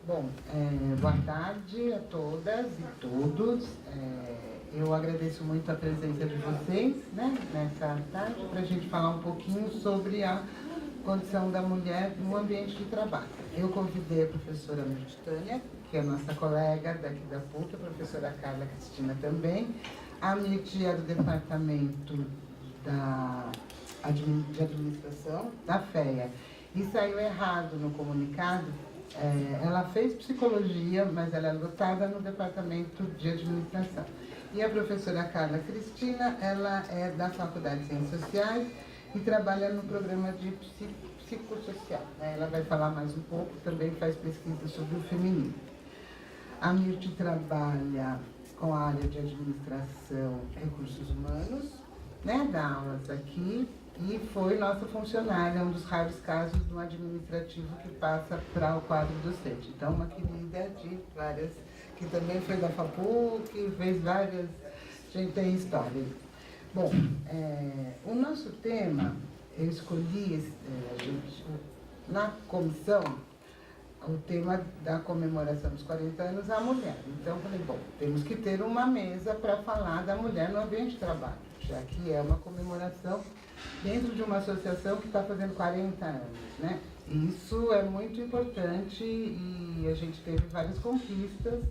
Bom, boa tarde a todas e todos. Eu agradeço muito a presença de vocês, né, nessa tarde, para a gente falar um pouquinho sobre a condição da mulher no ambiente de trabalho. Eu convidei a professora Tânia, que é nossa colega daqui da PUC, a professora Carla Cristina também, a Mirti é do departamento de administração da FEA. E saiu errado no comunicado. Ela fez psicologia, mas ela é lotada no departamento de administração. E a professora Carla Cristina, ela é da Faculdade de Ciências Sociais e trabalha no programa de psicossocial. Ela vai falar mais um pouco, também faz pesquisa sobre o feminino. A Mirti trabalha com a área de administração e recursos humanos, né, dá aulas aqui, e foi nossa funcionária, um dos raros casos do administrativo que passa para o quadro docente. Então, uma querida de várias, que também foi da FAPUC, fez várias, a gente tem história. Bom, o nosso tema, eu escolhi, na comissão, o tema da comemoração dos 40 anos à mulher. Então, falei, bom, temos que ter uma mesa para falar da mulher no ambiente de trabalho, já que é uma comemoração dentro de uma associação que está fazendo 40 anos, né? Isso é muito importante e a gente teve várias conquistas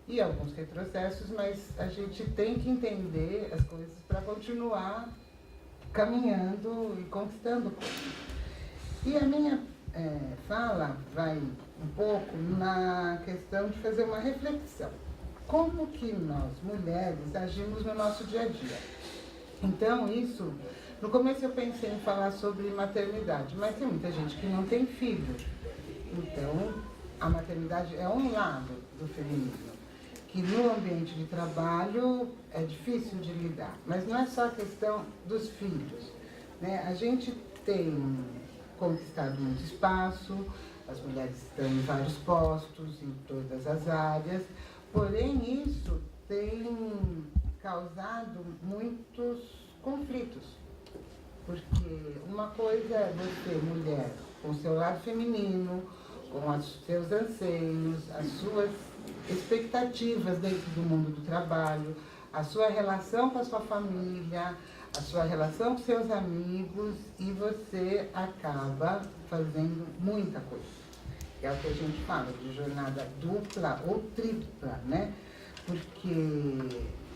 e alguns retrocessos, mas a gente tem que entender as coisas para continuar caminhando e conquistando coisas. E a minha fala vai um pouco na questão de fazer uma reflexão. Como que nós, mulheres, agimos no nosso dia a dia? Então, isso... No começo eu pensei em falar sobre maternidade, mas tem muita gente que não tem filho. Então, a maternidade é um lado do feminismo, que no ambiente de trabalho é difícil de lidar. Mas não é só a questão dos filhos, né? A gente tem conquistado muito espaço, as mulheres estão em vários postos, em todas as áreas, porém isso tem causado muitos conflitos. Porque uma coisa é você, mulher, com o seu lado feminino, com os seus anseios, as suas expectativas dentro do mundo do trabalho, a sua relação com a sua família, a sua relação com seus amigos, e você acaba fazendo muita coisa. É o que a gente fala de jornada dupla ou tripla, né? Porque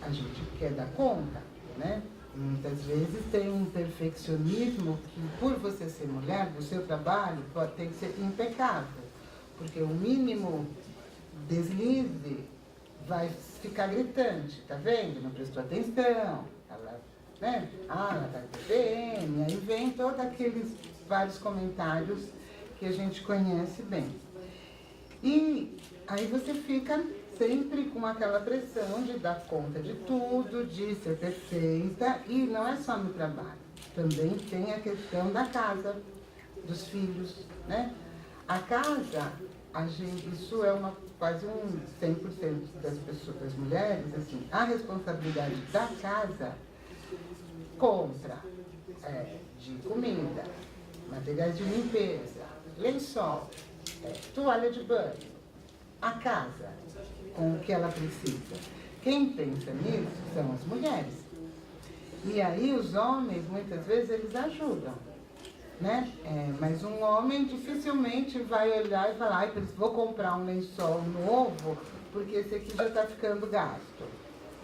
a gente quer dar conta, né? Muitas vezes tem um perfeccionismo que, por você ser mulher, o seu trabalho tem que ser impecável, porque o mínimo deslize vai ficar gritante, tá vendo? Não prestou atenção, ela, né? Ela tá de TPM, aí vem todos aqueles vários comentários que a gente conhece bem. E aí você fica sempre com aquela pressão de dar conta de tudo, de ser perfeita, e não é só no trabalho. Também tem a questão da casa, dos filhos, né? A casa, isso é quase 100% das pessoas, das mulheres, assim, a responsabilidade da casa compra de comida, materiais de limpeza, lençol, toalha de banho, a casa, com o que ela precisa. Quem pensa nisso são as mulheres. E aí os homens, muitas vezes, eles ajudam, né? Mas um homem dificilmente vai olhar e falar, vou comprar um lençol novo, porque esse aqui já está ficando gasto,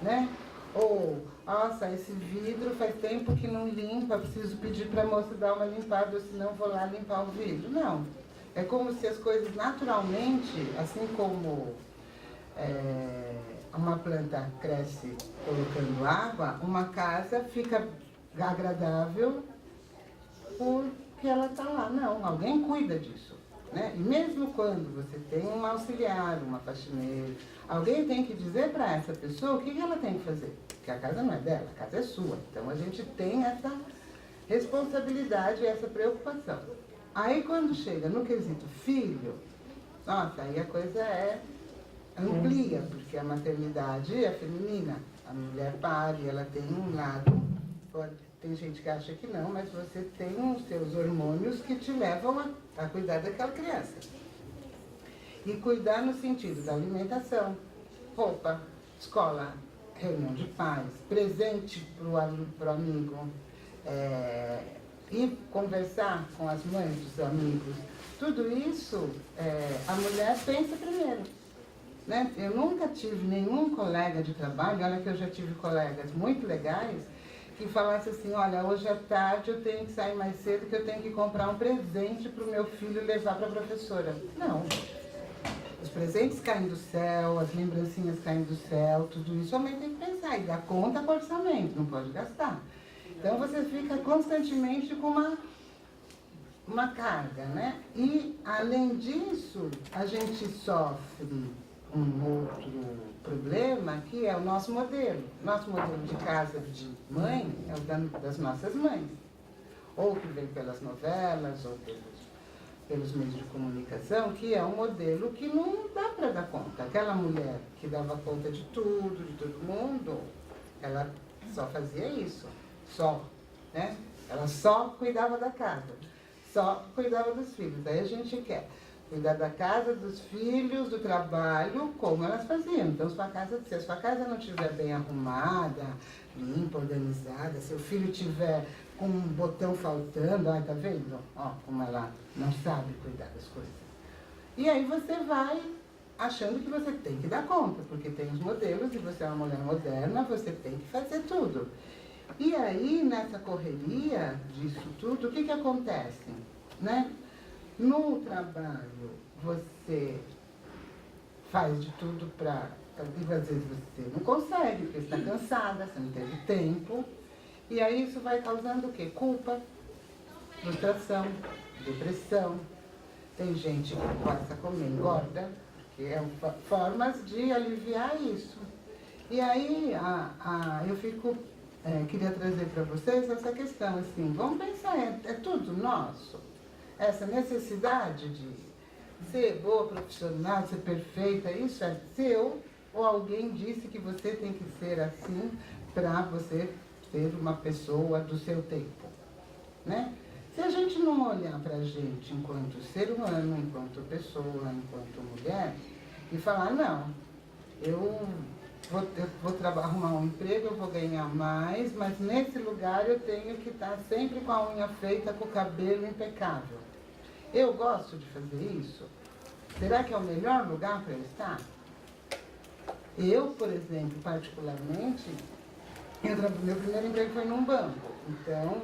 né? Ou, nossa, esse vidro faz tempo que não limpa, preciso pedir para a moça dar uma limpada, ou senão vou lá limpar o vidro. Não. É como se as coisas naturalmente, assim como uma planta cresce colocando água, uma casa fica agradável porque ela está lá. Não, alguém cuida disso, né? E mesmo quando você tem um auxiliar, uma faxineira, alguém tem que dizer para essa pessoa o que ela tem que fazer. Porque a casa não é dela, a casa é sua. Então a gente tem essa responsabilidade e essa preocupação. Aí quando chega no quesito filho, nossa, aí a coisa amplia, porque a maternidade é feminina. A mulher pare, ela tem um lado, tem gente que acha que não, mas você tem os seus hormônios que te levam a cuidar daquela criança. E cuidar no sentido da alimentação, roupa, escola, reunião de pais, presente para o amigo, ir conversar com as mães dos amigos. Tudo isso a mulher pensa primeiro. Né? Eu nunca tive nenhum colega de trabalho, olha que eu já tive colegas muito legais, que falasse assim, olha, hoje à tarde eu tenho que sair mais cedo, que eu tenho que comprar um presente para o meu filho levar para a professora. Não. Os presentes caem do céu, as lembrancinhas caem do céu, tudo isso a mãe tem que pensar e dar conta com o orçamento, não pode gastar. Então você fica constantemente com uma carga, né? E além disso, a gente sofre um outro problema, que é o nosso modelo. Nosso modelo de casa de mãe é o das nossas mães. Ou que vem pelas novelas, ou pelos meios de comunicação, que é um modelo que não dá para dar conta. Aquela mulher que dava conta de tudo, de todo mundo, ela só fazia isso. Só, né? Ela só cuidava da casa. Só cuidava dos filhos. Aí a gente quer cuidar da casa, dos filhos, do trabalho, como elas faziam. Então, se a sua casa não estiver bem arrumada, limpa, organizada, se o filho tiver com um botão faltando, tá vendo? Ó, como ela não sabe cuidar das coisas. E aí você vai achando que você tem que dar conta, porque tem os modelos e você é uma mulher moderna, você tem que fazer tudo. E aí, nessa correria disso tudo, o que acontece? Né? No trabalho, você faz de tudo para... Às vezes você não consegue, porque você está cansada, você não teve tempo. E aí isso vai causando o quê? Culpa, frustração, depressão. Tem gente que começa a comer engorda, que é formas de aliviar isso. E aí queria trazer para vocês essa questão, assim, vamos pensar, é tudo nosso? Essa necessidade de ser boa profissional, ser perfeita, isso é seu? Ou alguém disse que você tem que ser assim para você ser uma pessoa do seu tempo, né? Se a gente não olhar para a gente enquanto ser humano, enquanto pessoa, enquanto mulher, e falar, não, eu vou arrumar um emprego, eu vou ganhar mais, mas nesse lugar eu tenho que estar sempre com a unha feita, com o cabelo impecável. Eu gosto de fazer isso? Será que é o melhor lugar para eu estar? Eu, por exemplo, particularmente, meu primeiro emprego foi num banco. Então,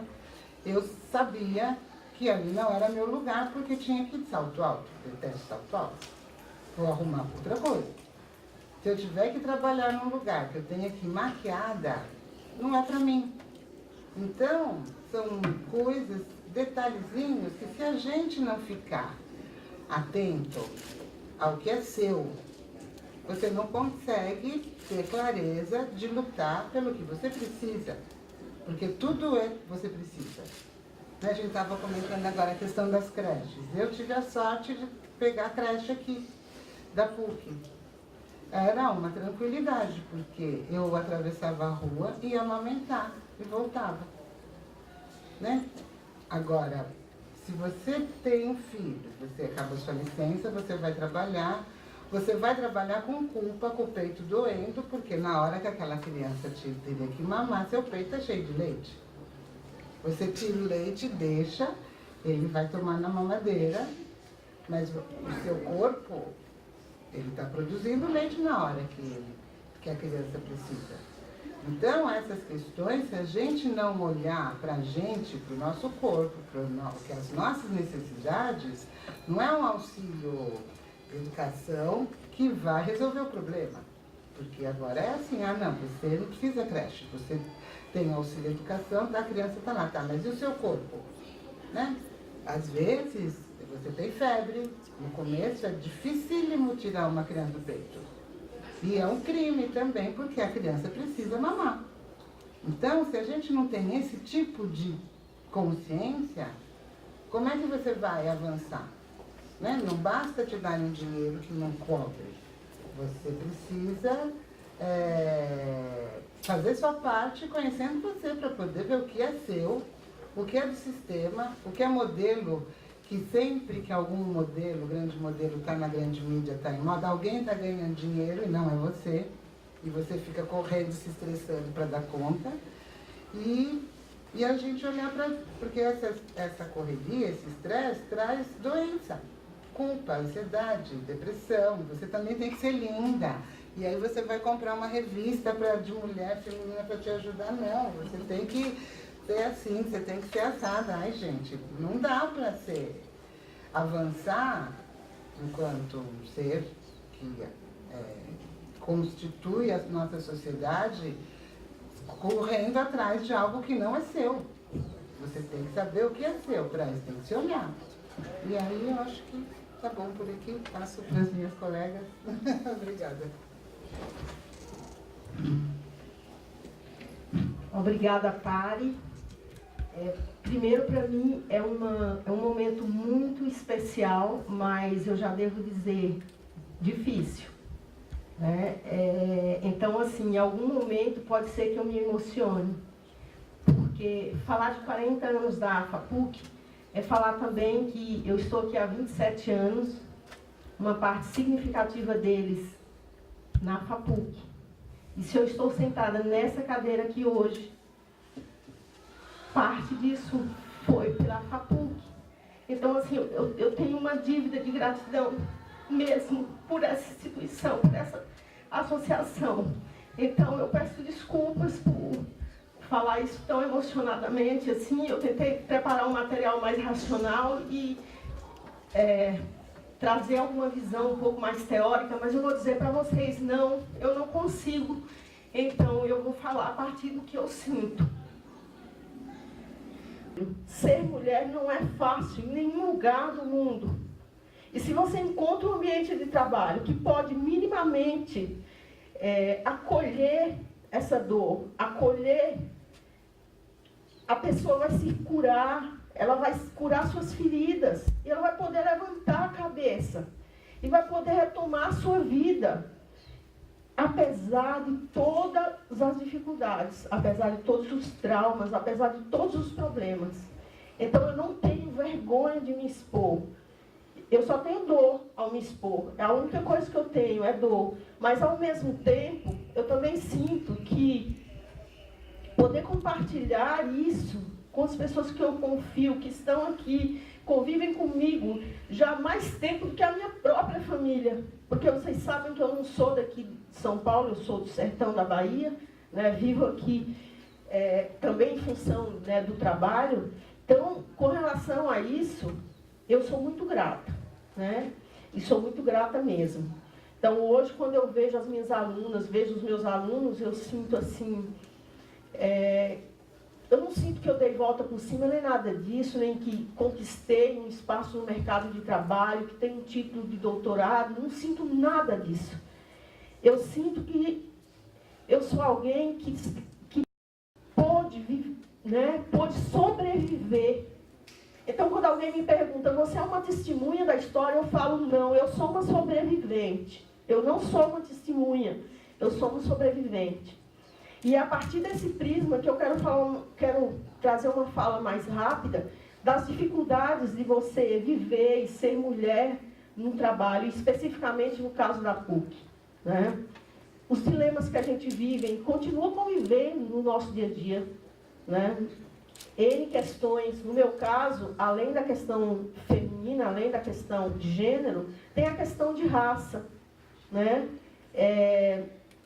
eu sabia que ali não era meu lugar, porque tinha que ir de salto alto. Eu detesto salto alto. Vou arrumar outra coisa. Se eu tiver que trabalhar num lugar que eu tenha que ir maquiada, não é para mim. Então, são coisas, detalhezinhos, que se a gente não ficar atento ao que é seu, você não consegue ter clareza de lutar pelo que você precisa. Porque tudo é que você precisa. A gente estava comentando agora a questão das creches. Eu tive a sorte de pegar a creche aqui, da PUC. Era uma tranquilidade, porque eu atravessava a rua e ia amamentar e voltava. Né? Agora, se você tem um filho, você acaba sua licença, você vai trabalhar com culpa, com o peito doendo, porque na hora que aquela criança teria que mamar, seu peito é cheio de leite. Você tira o leite, deixa, ele vai tomar na mamadeira, mas o seu corpo, ele está produzindo leite na hora que a criança precisa. Então, essas questões, se a gente não olhar para a gente, para o nosso corpo, para as nossas necessidades, não é um auxílio educação que vai resolver o problema. Porque agora é assim, não, você não precisa creche, você tem auxílio educação, a criança está lá, tá, mas e o seu corpo? Né? Às vezes, você tem febre, no começo é dificílimo tirar uma criança do peito. E é um crime também, porque a criança precisa mamar. Então, se a gente não tem esse tipo de consciência, como é que você vai avançar? Né? Não basta te dar um dinheiro que não cobre. Você precisa fazer sua parte conhecendo você para poder ver o que é seu, o que é do sistema, o que é modelo que sempre que algum modelo, grande modelo, está na grande mídia, está em moda, alguém está ganhando dinheiro e não é você. E você fica correndo, se estressando para dar conta. E a gente olhar para... Porque essa correria, esse estresse, traz doença, culpa, ansiedade, depressão. Você também tem que ser linda. E aí você vai comprar uma revista de mulher feminina para te ajudar. Não, você tem que ser assim, você tem que ser assada. Ai, gente, não dá para avançar enquanto ser que constitui a nossa sociedade correndo atrás de algo que não é seu. Você tem que saber o que é seu, para isso tem que se olhar. E aí eu acho que tá bom por aqui, passo para as minhas colegas. Obrigada. Obrigada, Pari. Primeiro, para mim, é um momento muito especial, mas eu já devo dizer, difícil. Então, assim, em algum momento pode ser que eu me emocione, porque falar de 40 anos da FAPUC é falar também que eu estou aqui há 27 anos, uma parte significativa deles na FAPUC. E se eu estou sentada nessa cadeira aqui hoje, parte disso foi pela FAPUC. Então, assim, eu tenho uma dívida de gratidão mesmo por essa instituição, por essa associação. Então, eu peço desculpas por falar isso tão emocionadamente, assim. Eu tentei preparar um material mais racional e trazer alguma visão um pouco mais teórica, mas eu vou dizer para vocês, não, eu não consigo. Então, eu vou falar a partir do que eu sinto. Ser mulher não é fácil em nenhum lugar do mundo. E se você encontra um ambiente de trabalho que pode minimamente acolher essa dor, acolher, a pessoa vai se curar, ela vai curar suas feridas, e ela vai poder levantar a cabeça, e vai poder retomar a sua vida, apesar de todas as dificuldades, apesar de todos os traumas, apesar de todos os problemas. Então eu não tenho vergonha de me expor. Eu só tenho dor ao me expor. A única coisa que eu tenho é dor. Mas, ao mesmo tempo, eu também sinto que poder compartilhar isso com as pessoas que eu confio, que estão aqui, convivem comigo já há mais tempo do que a minha própria família. Porque vocês sabem que eu não sou daqui de São Paulo, eu sou do sertão da Bahia, né? Vivo aqui também em função, né, do trabalho. Então, com relação a isso, eu sou muito grata. Né? E sou muito grata mesmo. Então, hoje, quando eu vejo as minhas alunas, vejo os meus alunos, eu sinto assim... eu não sinto que eu dei volta por cima, nem nada disso, nem que conquistei um espaço no mercado de trabalho, que tenho um título de doutorado, não sinto nada disso. Eu sinto que eu sou alguém que pôde, né, pôde sobreviver. Então, quando alguém me pergunta, você é uma testemunha da história? Eu falo, não, eu sou uma sobrevivente. Eu não sou uma testemunha, eu sou uma sobrevivente. E é a partir desse prisma que eu quero trazer uma fala mais rápida das dificuldades de você viver e ser mulher no trabalho, especificamente no caso da PUC. Né? Os dilemas que a gente vive e continua convivendo no nosso dia a dia. Né? N questões, no meu caso, além da questão feminina, além da questão de gênero, tem a questão de raça. Né?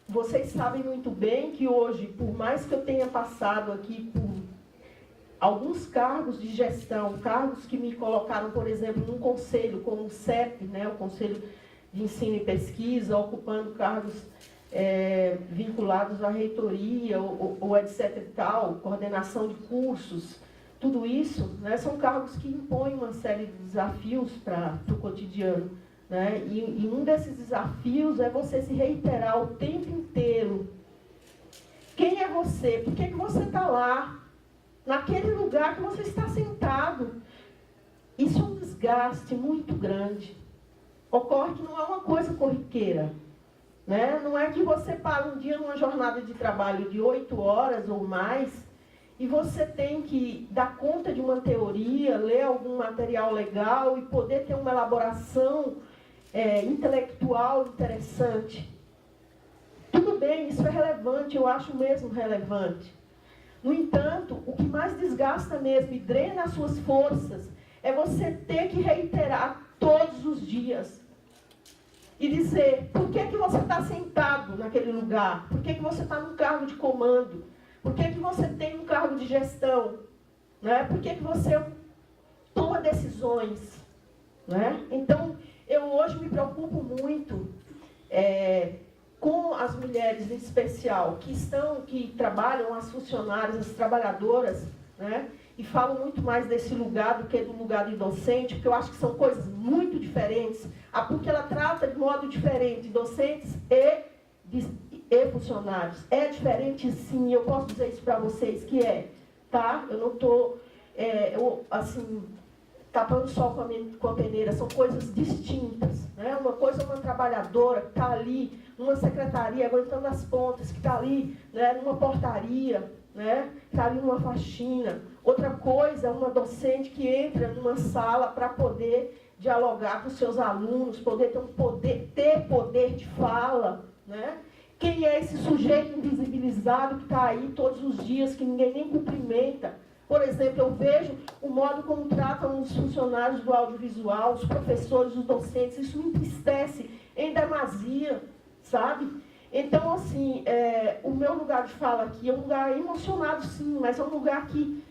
Vocês sabem muito bem que hoje, por mais que eu tenha passado aqui por alguns cargos de gestão, cargos que me colocaram, por exemplo, num conselho como o CEP, né, o Conselho de Ensino e Pesquisa, ocupando cargos vinculados à reitoria ou etc. e tal, coordenação de cursos, tudo isso, né, são cargos que impõem uma série de desafios para o cotidiano. Né? E um desses desafios é você se reiterar o tempo inteiro. Quem é você? Por que você está lá? Naquele lugar que você está sentado. Isso é um desgaste muito grande. Ocorre que não é uma coisa corriqueira. Né? Não é que você para um dia numa jornada de trabalho de 8 horas ou mais e você tem que dar conta de uma teoria sabedoria, ler algum material legal e poder ter uma elaboração intelectual interessante. Tudo bem, isso é relevante, eu acho mesmo relevante. No entanto, o que mais desgasta mesmo e drena as suas forças é você ter que reiterar todos os dias e dizer por que você está sentado naquele lugar, por que você está num cargo de comando, por que você tem um cargo de gestão, né? Por que você toma decisões. Né? Então, eu hoje me preocupo muito com as mulheres em especial, que trabalham, as funcionárias, as trabalhadoras, né? E falo muito mais desse lugar do que do lugar de docente, porque eu acho que são coisas muito diferentes. A PUC, ela trata de modo diferente docentes e funcionários. É diferente, sim, eu posso dizer isso para vocês, que tá? Eu não estou, assim, tapando sol com a peneira, são coisas distintas. Né? Uma coisa é uma trabalhadora que está ali, numa secretaria, aguentando as pontas, que está ali, né, numa portaria, né, que está ali numa faxina. Outra coisa é uma docente que entra numa sala para poder dialogar com os seus alunos, poder ter poder de fala. Né? Quem é esse sujeito invisibilizado que está aí todos os dias, que ninguém nem cumprimenta? Por exemplo, eu vejo o modo como tratam os funcionários do audiovisual, os professores, os docentes, isso me entristece em demasia, sabe? Então, assim, o meu lugar de fala aqui é um lugar emocionado, sim, mas é um lugar que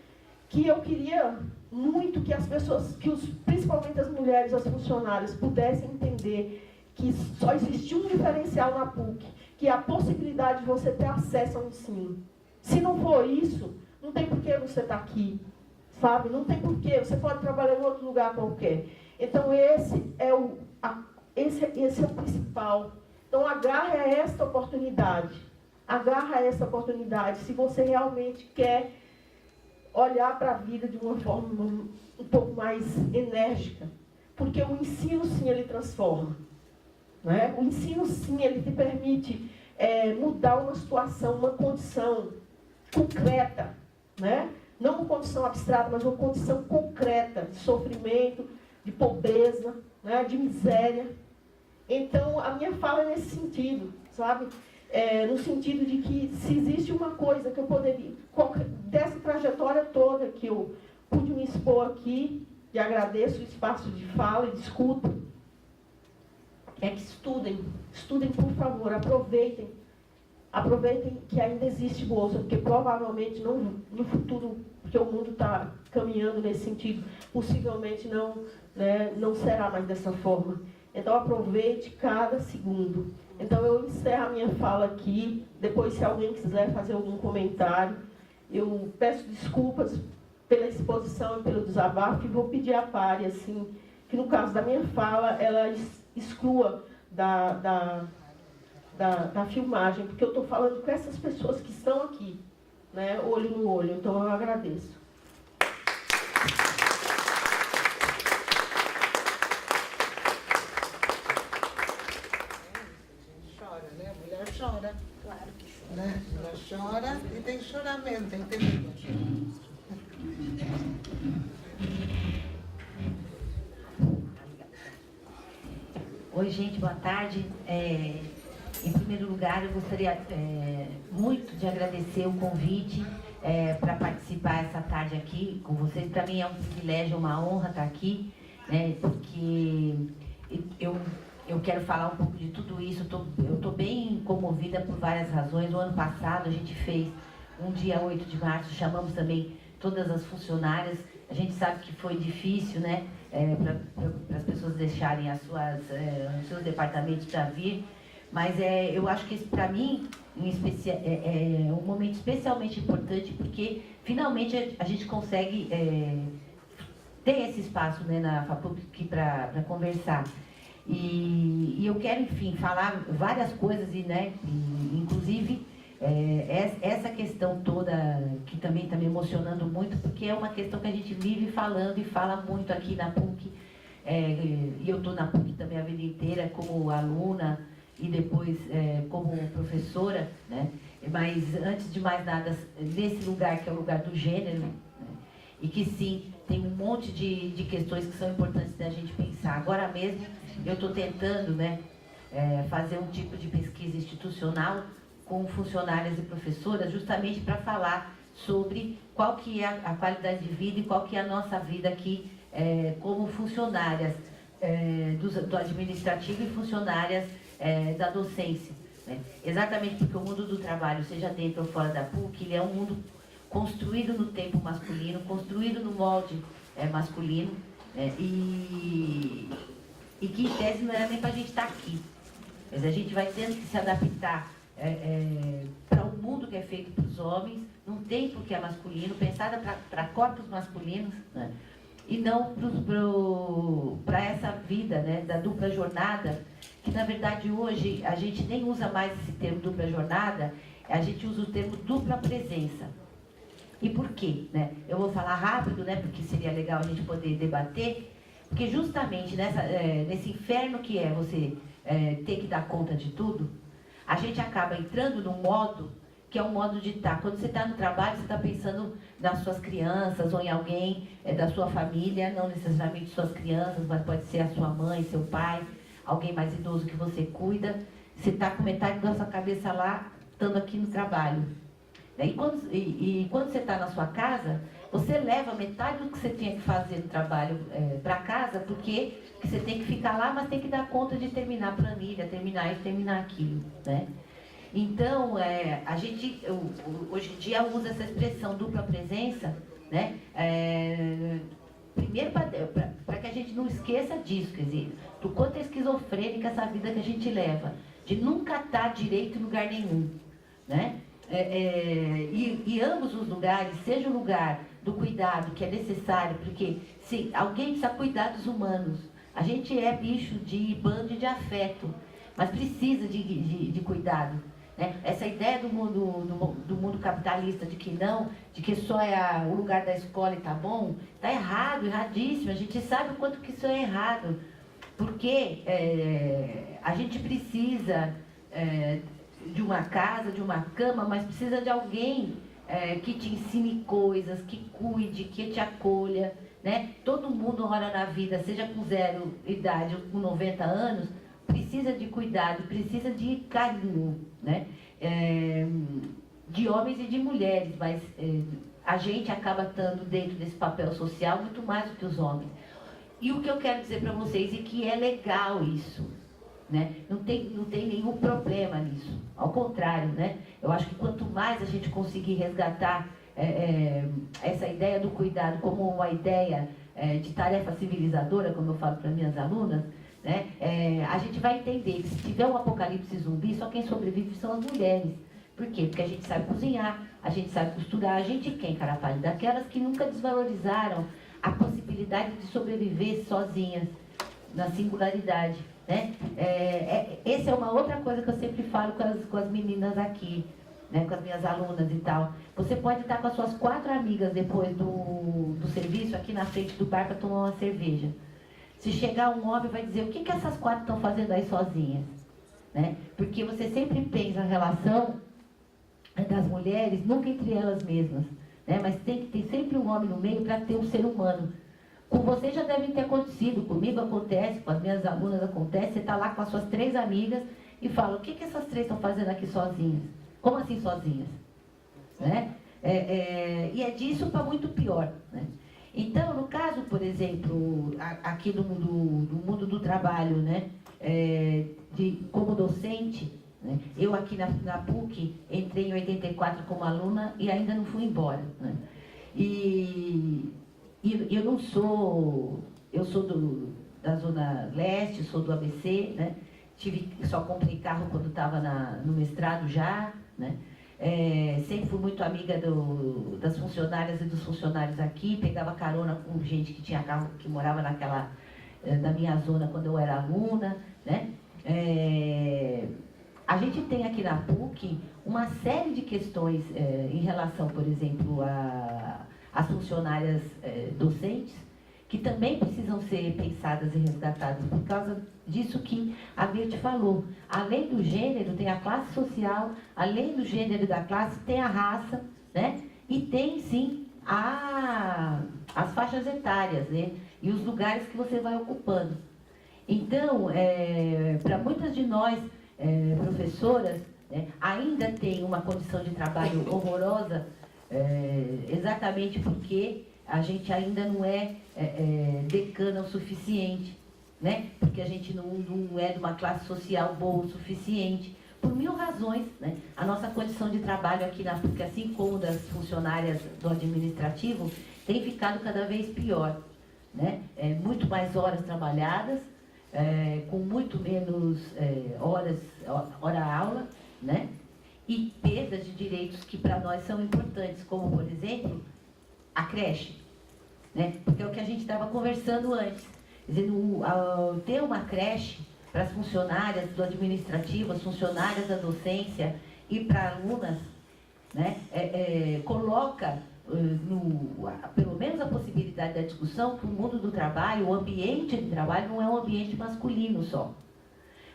eu queria muito que as pessoas, principalmente as mulheres, as funcionárias, pudessem entender que só existe um diferencial na PUC, que é a possibilidade de você ter acesso ao ensino. Se não for isso, não tem por que você estar aqui, sabe? Não tem por que, você pode trabalhar em outro lugar qualquer. Então, esse é o principal. Então, agarre a esta oportunidade. Agarra essa oportunidade, se você realmente quer olhar para a vida de uma forma um pouco mais enérgica. Porque o ensino, sim, ele transforma. Né? O ensino, sim, ele te permite mudar uma situação, uma condição concreta. Né? Não uma condição abstrata, mas uma condição concreta de sofrimento, de pobreza, né? De miséria. Então, a minha fala é nesse sentido, sabe? No sentido de que se existe uma coisa que eu poderia, dessa trajetória toda que eu pude me expor aqui, e agradeço o espaço de fala e de escuta, é que estudem, por favor, aproveitem que ainda existe bolsa, porque provavelmente não, no futuro, porque o mundo está caminhando nesse sentido, possivelmente não será mais dessa forma. Então, aproveite cada segundo. Então, eu encerro a minha fala aqui. Depois, se alguém quiser fazer algum comentário, eu peço desculpas pela exposição e pelo desabafo, e vou pedir à Pari, assim, que no caso da minha fala, ela exclua da filmagem, porque eu estou falando com essas pessoas que estão aqui, né, olho no olho. Então, eu agradeço. Chora. Claro que chora. Né? Ela chora e tem que chorar mesmo, tem que ter medo. Oi, gente, boa tarde. Em primeiro lugar, eu gostaria muito de agradecer o convite para participar essa tarde aqui com vocês. Para mim é um privilégio, uma honra estar aqui, né, porque eu quero falar um pouco de tudo isso. Eu estou bem comovida por várias razões. No ano passado, a gente fez um dia 8 de março, chamamos também todas as funcionárias. A gente sabe que foi difícil, né, para as pessoas deixarem os seus departamentos para vir. Mas eu acho que, para mim, é um momento especialmente importante, porque, finalmente, a gente consegue ter esse espaço, né, na FAPUC para conversar. E eu quero, enfim, falar várias coisas, inclusive essa questão toda que também está me emocionando muito, porque é uma questão que a gente vive falando e fala muito aqui na PUC. E eu estou na PUC também a vida inteira como aluna e depois como professora, né? Mas antes de mais nada, nesse lugar que é o lugar do gênero, né? e que sim, tem um monte de questões que são importantes da gente pensar. Agora mesmo eu estou tentando, né, fazer um tipo de pesquisa institucional com funcionárias e professoras, justamente para falar sobre qual que é a qualidade de vida e qual que é a nossa vida aqui como funcionárias do administrativo e funcionárias da docência. Né? Exatamente porque o mundo do trabalho, seja dentro ou fora da PUC, ele é um mundo construído no tempo masculino, construído no molde masculino, e que em tese não era nem para a gente estar aqui. Mas a gente vai tendo que se adaptar para um mundo que é feito para os homens, num tempo que é masculino, pensada para corpos masculinos, né? E não para essa vida, né, da dupla jornada, que na verdade hoje a gente nem usa mais esse termo dupla jornada, a gente usa o termo dupla presença. E por quê? Né? Eu vou falar rápido, né, porque seria legal a gente poder debater, porque justamente nesse inferno que é você ter que dar conta de tudo, a gente acaba entrando num modo que é um modo de estar. Quando você está no trabalho, você está pensando nas suas crianças ou em alguém da sua família, não necessariamente suas crianças, mas pode ser a sua mãe, seu pai, alguém mais idoso que você cuida. Você está com metade da sua cabeça lá, estando aqui no trabalho. E quando você está na sua casa, você leva metade do que você tinha que fazer no trabalho para casa, porque você tem que ficar lá, mas tem que dar conta de terminar a planilha, terminar isso, terminar aquilo, né? Então, a gente, hoje em dia, usa essa expressão dupla presença, né? Primeiro, para que a gente não esqueça disso, quer dizer, do quanto é esquizofrênica essa vida que a gente leva, de nunca estar direito em lugar nenhum, né? E ambos os lugares, seja o lugar do cuidado que é necessário, porque se alguém precisa cuidar dos humanos, a gente é bicho de bando de afeto, mas precisa de cuidado. Né? Essa ideia do mundo capitalista de que não, de que só é o lugar da escola e tá bom, tá errado, erradíssimo. A gente sabe o quanto que isso é errado, porque a gente precisa de uma casa, de uma cama, mas precisa de alguém que te ensine coisas, que cuide, que te acolha. Né? Todo mundo ora na vida, seja com 0 idade ou com 90 anos, precisa de cuidado, precisa de carinho, né? De homens e de mulheres, mas a gente acaba estando dentro desse papel social muito mais do que os homens. E o que eu quero dizer para vocês é que é legal isso, né? Não tem nenhum problema nisso, ao contrário, né? Eu acho que quanto mais a gente conseguir resgatar essa ideia do cuidado como uma ideia de tarefa civilizadora, como eu falo para minhas alunas, né? A gente vai entender que se tiver um apocalipse zumbi, só quem sobrevive são as mulheres. Por quê? Porque a gente sabe cozinhar, a gente sabe costurar, a gente quem, cara pálida? Daquelas que nunca desvalorizaram a possibilidade de sobreviver sozinhas, na singularidade. Né? Essa é uma outra coisa que eu sempre falo com as meninas aqui, né? Com as minhas alunas e tal. Você pode estar com as suas 4 amigas depois do serviço aqui na frente do bar para tomar uma cerveja. Se chegar um homem, vai dizer, o que essas 4 estão fazendo aí sozinhas? Né? Porque você sempre pensa a relação das mulheres, nunca entre elas mesmas. Né? Mas tem que ter sempre um homem no meio para ter um ser humano. Com você já deve ter acontecido, comigo acontece, com as minhas alunas acontece, você está lá com as suas 3 amigas e fala, o que essas 3 estão fazendo aqui sozinhas? Como assim sozinhas? Né? E é disso para muito pior. Né? Então, no caso, por exemplo, aqui do mundo do trabalho, né, como docente, né, eu aqui na PUC entrei em 84 como aluna e ainda não fui embora. Né, e eu não sou, eu sou da Zona Leste, sou do ABC, né, só comprei carro quando estava no mestrado já, né. Sempre fui muito amiga das funcionárias e dos funcionários aqui, pegava carona com gente que tinha carro, que morava na minha zona quando eu era aluna, né? A gente tem aqui na PUC uma série de questões em relação, por exemplo, às funcionárias docentes, que também precisam ser pensadas e resgatadas por causa disso que a Mirth falou. Além do gênero, tem a classe social, além do gênero e da classe, tem a raça, né? E tem, sim, as faixas etárias, né? E os lugares que você vai ocupando. Então, para muitas de nós, professoras, ainda tem uma condição de trabalho horrorosa, exatamente porque a gente ainda não é decana o suficiente, né? Porque a gente não é de uma classe social boa o suficiente, por 1000 razões, né? A nossa condição de trabalho aqui, porque assim como das funcionárias do administrativo, tem ficado cada vez pior, né? Muito mais horas trabalhadas, com muito menos hora-aula, né? E perdas de direitos que para nós são importantes, como, por exemplo, a creche, né? Porque é o que a gente estava conversando antes. Quer dizer, ter uma creche para as funcionárias do administrativo, as funcionárias da docência e para alunas, né? Coloca, pelo menos a possibilidade da discussão que o mundo do trabalho, o ambiente de trabalho não é um ambiente masculino só.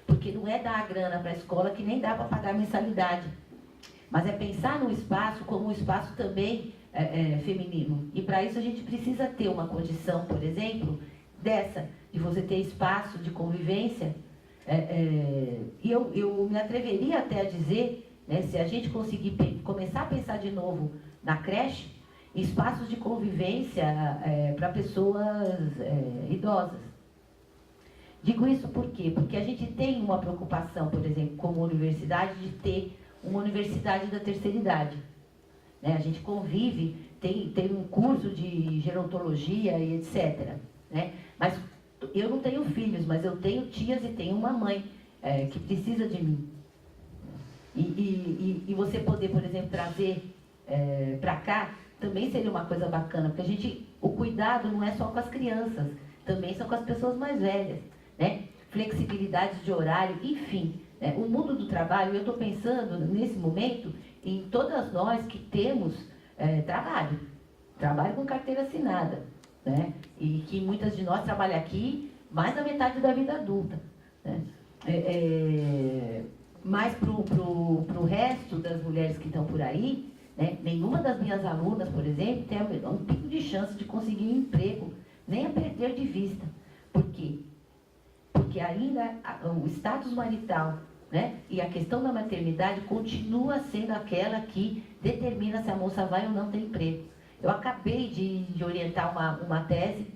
Porque não é dar a grana para a escola que nem dá para pagar a mensalidade. Mas é pensar no espaço como um espaço também feminino. E para isso a gente precisa ter uma condição, por exemplo, de você ter espaço de convivência. E eu me atreveria até a dizer, né, se a gente conseguir começar a pensar de novo na creche, espaços de convivência para pessoas idosas. Digo isso por quê? Porque a gente tem uma preocupação, por exemplo, como universidade, de ter uma universidade da terceira idade. Né? A gente convive, tem um curso de gerontologia e etc. Né? Mas eu não tenho filhos, mas eu tenho tias e tenho uma mãe que precisa de mim. E você poder, por exemplo, trazer para cá, também seria uma coisa bacana, porque o cuidado não é só com as crianças, também são com as pessoas mais velhas, né? Flexibilidade de horário, enfim. O mundo do trabalho, eu estou pensando, nesse momento, em todas nós que temos trabalho com carteira assinada, né? E que muitas de nós trabalham aqui mais da metade da vida adulta, né? Mas para o resto das mulheres que estão por aí, né, nenhuma das minhas alunas, por exemplo, tem um pico de chance de conseguir um emprego, nem a perder de vista. Por quê? Porque ainda o status marital, né, e a questão da maternidade continua sendo aquela que determina se a moça vai ou não ter emprego. Eu acabei de orientar uma tese,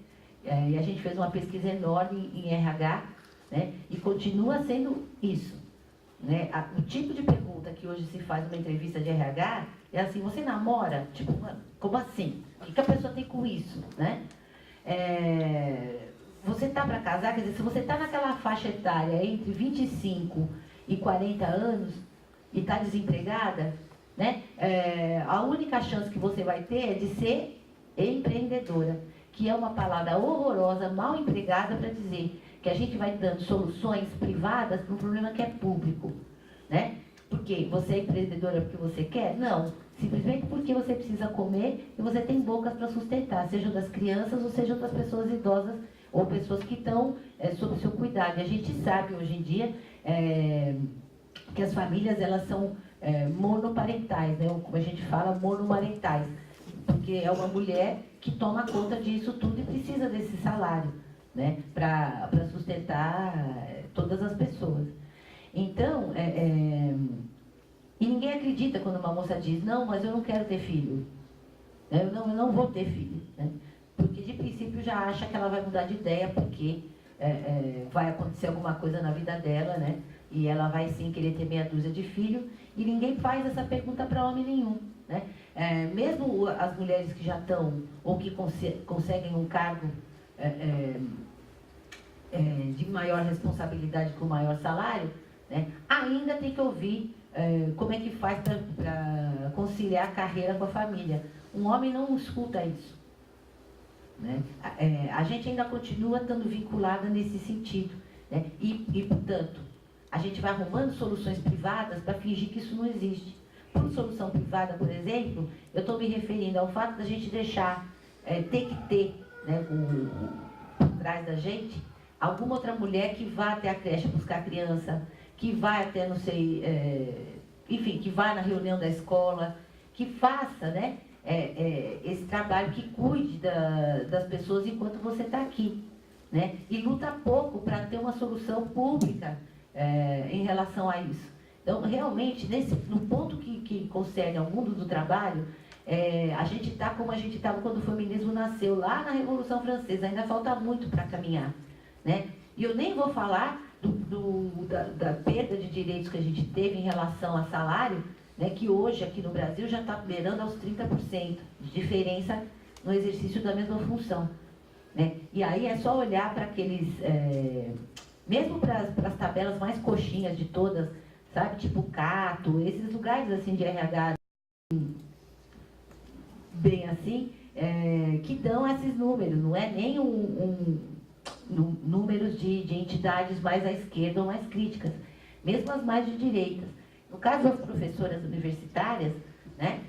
e a gente fez uma pesquisa enorme em RH, né, e continua sendo isso. Né? O tipo de pergunta que hoje se faz numa entrevista de RH é assim: você namora? Tipo, como assim? O que a pessoa tem com isso? Né? Você está para casar? Quer dizer, se você está naquela faixa etária entre 25 e 40 anos e está desempregada, né? A única chance que você vai ter é de ser empreendedora, que é uma palavra horrorosa, mal empregada para dizer que a gente vai dando soluções privadas para um problema que é público, né? Porque você é empreendedora porque você quer? Não. Simplesmente porque você precisa comer e você tem bocas para sustentar, sejam das crianças ou sejam das pessoas idosas ou pessoas que estão sob o seu cuidado. E a gente sabe hoje em dia que as famílias, elas são monoparentais, né? Como a gente fala, monomarentais, porque é uma mulher que toma conta disso tudo e precisa desse salário, né, para sustentar todas as pessoas. Então, e ninguém acredita quando uma moça diz: não, mas eu não quero ter filho, eu não vou ter filho, né? Porque de princípio já acha que ela vai mudar de ideia, porque vai acontecer alguma coisa na vida dela, né? E ela vai sim querer ter meia dúzia de filho, e ninguém faz essa pergunta para homem nenhum, né? Mesmo as mulheres que já estão, ou que conseguem um cargo de maior responsabilidade com maior salário, né, ainda tem que ouvir como é que faz para conciliar a carreira com a família. Um homem não escuta isso, né? A gente ainda continua estando vinculada nesse sentido, né? E, portanto, a gente vai arrumando soluções privadas para fingir que isso não existe. Por solução privada, por exemplo, eu estou me referindo ao fato da gente deixar, ter que ter, né, por trás da gente, alguma outra mulher que vá até a creche buscar a criança, que vai até, não sei, enfim, que vá na reunião da escola, que faça, né, esse trabalho que cuide das pessoas enquanto você está aqui, né? E luta pouco para ter uma solução pública em relação a isso. Então, realmente, no ponto que concerne ao mundo do trabalho, a gente está como a gente estava quando o feminismo nasceu, lá na Revolução Francesa. Ainda falta muito para caminhar, né? E eu nem vou falar da perda de direitos que a gente teve em relação a salário, né, que hoje aqui no Brasil já está beirando aos 30% de diferença no exercício da mesma função, né? E aí é só olhar para aqueles, mesmo para as tabelas mais coxinhas de todas, sabe, tipo Cato, esses lugares assim de RH bem assim, que dão esses números, não é nem números de entidades mais à esquerda ou mais críticas, mesmo as mais de direitas. No caso das professoras universitárias, né,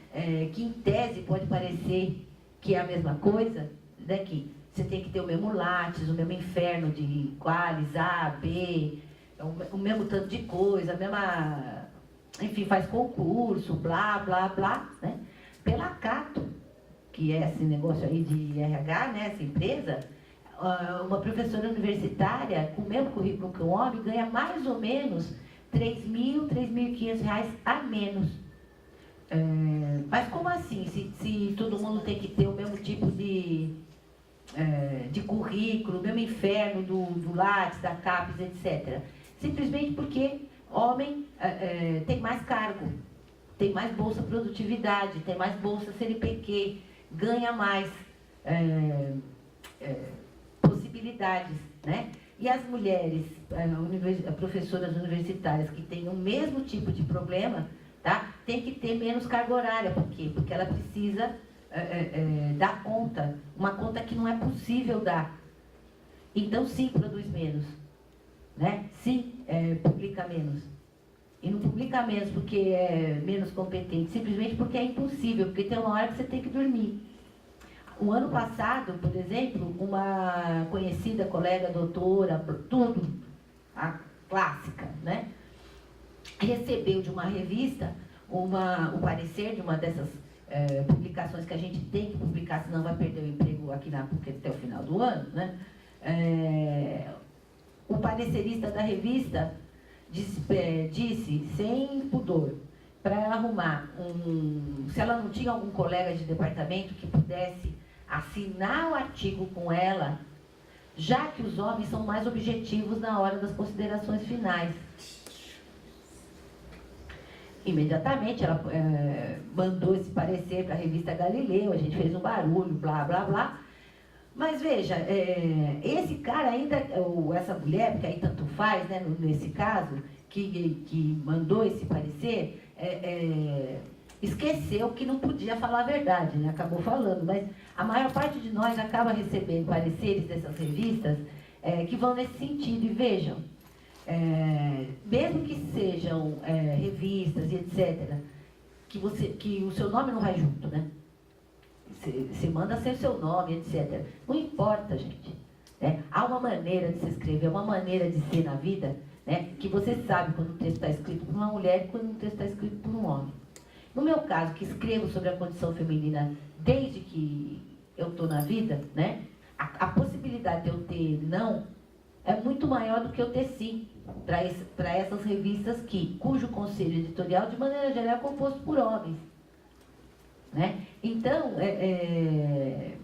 que em tese pode parecer que é a mesma coisa, né, que você tem que ter o mesmo Lattes, o mesmo inferno de Qualis, A, B, o mesmo tanto de coisa, a mesma... Enfim, faz concurso, blá, blá, blá, né? Pela Cato, que é esse negócio aí de RH, né, essa empresa, uma professora universitária com o mesmo currículo que um homem ganha mais ou menos R$3.000, R$3.500 a menos. Mas como assim? Se todo mundo tem que ter o mesmo tipo de currículo, o mesmo inferno do Lattes, da CAPES, etc. Simplesmente porque homem tem mais cargo, tem mais bolsa produtividade, tem mais bolsa CNPq, ganha mais possibilidades, né? E as mulheres, professoras universitárias que têm o mesmo tipo de problema, tá? Tem que ter menos carga horária. Por quê? Porque ela precisa dar conta, uma conta que não é possível dar. Então, sim, produz menos, né? Sim, publica menos. E não publica menos porque é menos competente, simplesmente porque é impossível, porque tem uma hora que você tem que dormir. O ano passado, por exemplo, uma conhecida colega, doutora, tudo, a clássica, né, recebeu de uma revista o parecer de uma dessas publicações que a gente tem que publicar, senão vai perder o emprego aqui na PUC até o final do ano, né? O parecerista da revista disse, sem pudor, para ela arrumar se ela não tinha algum colega de departamento que pudesse assinar o artigo com ela, já que os homens são mais objetivos na hora das considerações finais. Imediatamente ela mandou esse parecer para a revista Galileu, a gente fez um barulho, blá, blá, blá. Mas veja, esse cara ainda, ou essa mulher, porque aí tanto faz, né, nesse caso, que mandou esse parecer, esqueceu que não podia falar a verdade, né? Acabou falando, mas a maior parte de nós acaba recebendo pareceres dessas revistas que vão nesse sentido. E vejam, mesmo que sejam revistas e etc., que o seu nome não vai junto, né? Você manda sem o seu nome, etc. Não importa, gente. Né? Há uma maneira de se escrever, uma maneira de ser na vida, né? Que você sabe quando o texto está escrito por uma mulher e quando o texto está escrito por um homem. No meu caso, que escrevo sobre a condição feminina desde que eu estou na vida, né? A possibilidade de eu ter não é muito maior do que eu ter sim para essas revistas cujo conselho editorial, de maneira geral, é composto por homens. Né? Então, é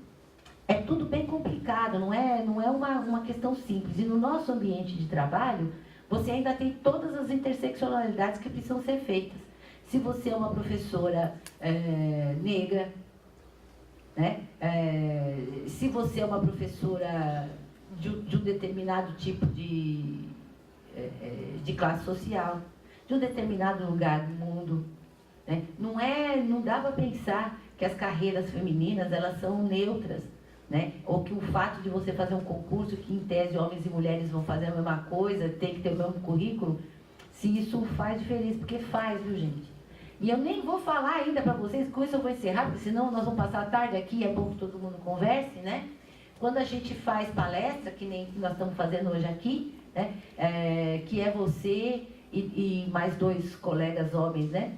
tudo bem complicado, não é uma questão simples. E no nosso ambiente de trabalho, você ainda tem todas as interseccionalidades que precisam ser feitas. Se você é uma professora negra, né? Se você é uma professora de um determinado tipo de classe social, de um determinado lugar do mundo, né? Não dá para pensar que as carreiras femininas elas são neutras, né? Ou que o fato de você fazer um concurso que em tese homens e mulheres vão fazer a mesma coisa, tem que ter o mesmo currículo, se isso faz diferença, porque faz, viu, gente? E eu nem vou falar ainda para vocês, com isso eu vou encerrar, porque senão nós vamos passar a tarde aqui, é bom que todo mundo converse, né? Quando a gente faz palestra, que nem nós estamos fazendo hoje aqui, né? Que é você e mais 2 colegas homens, né?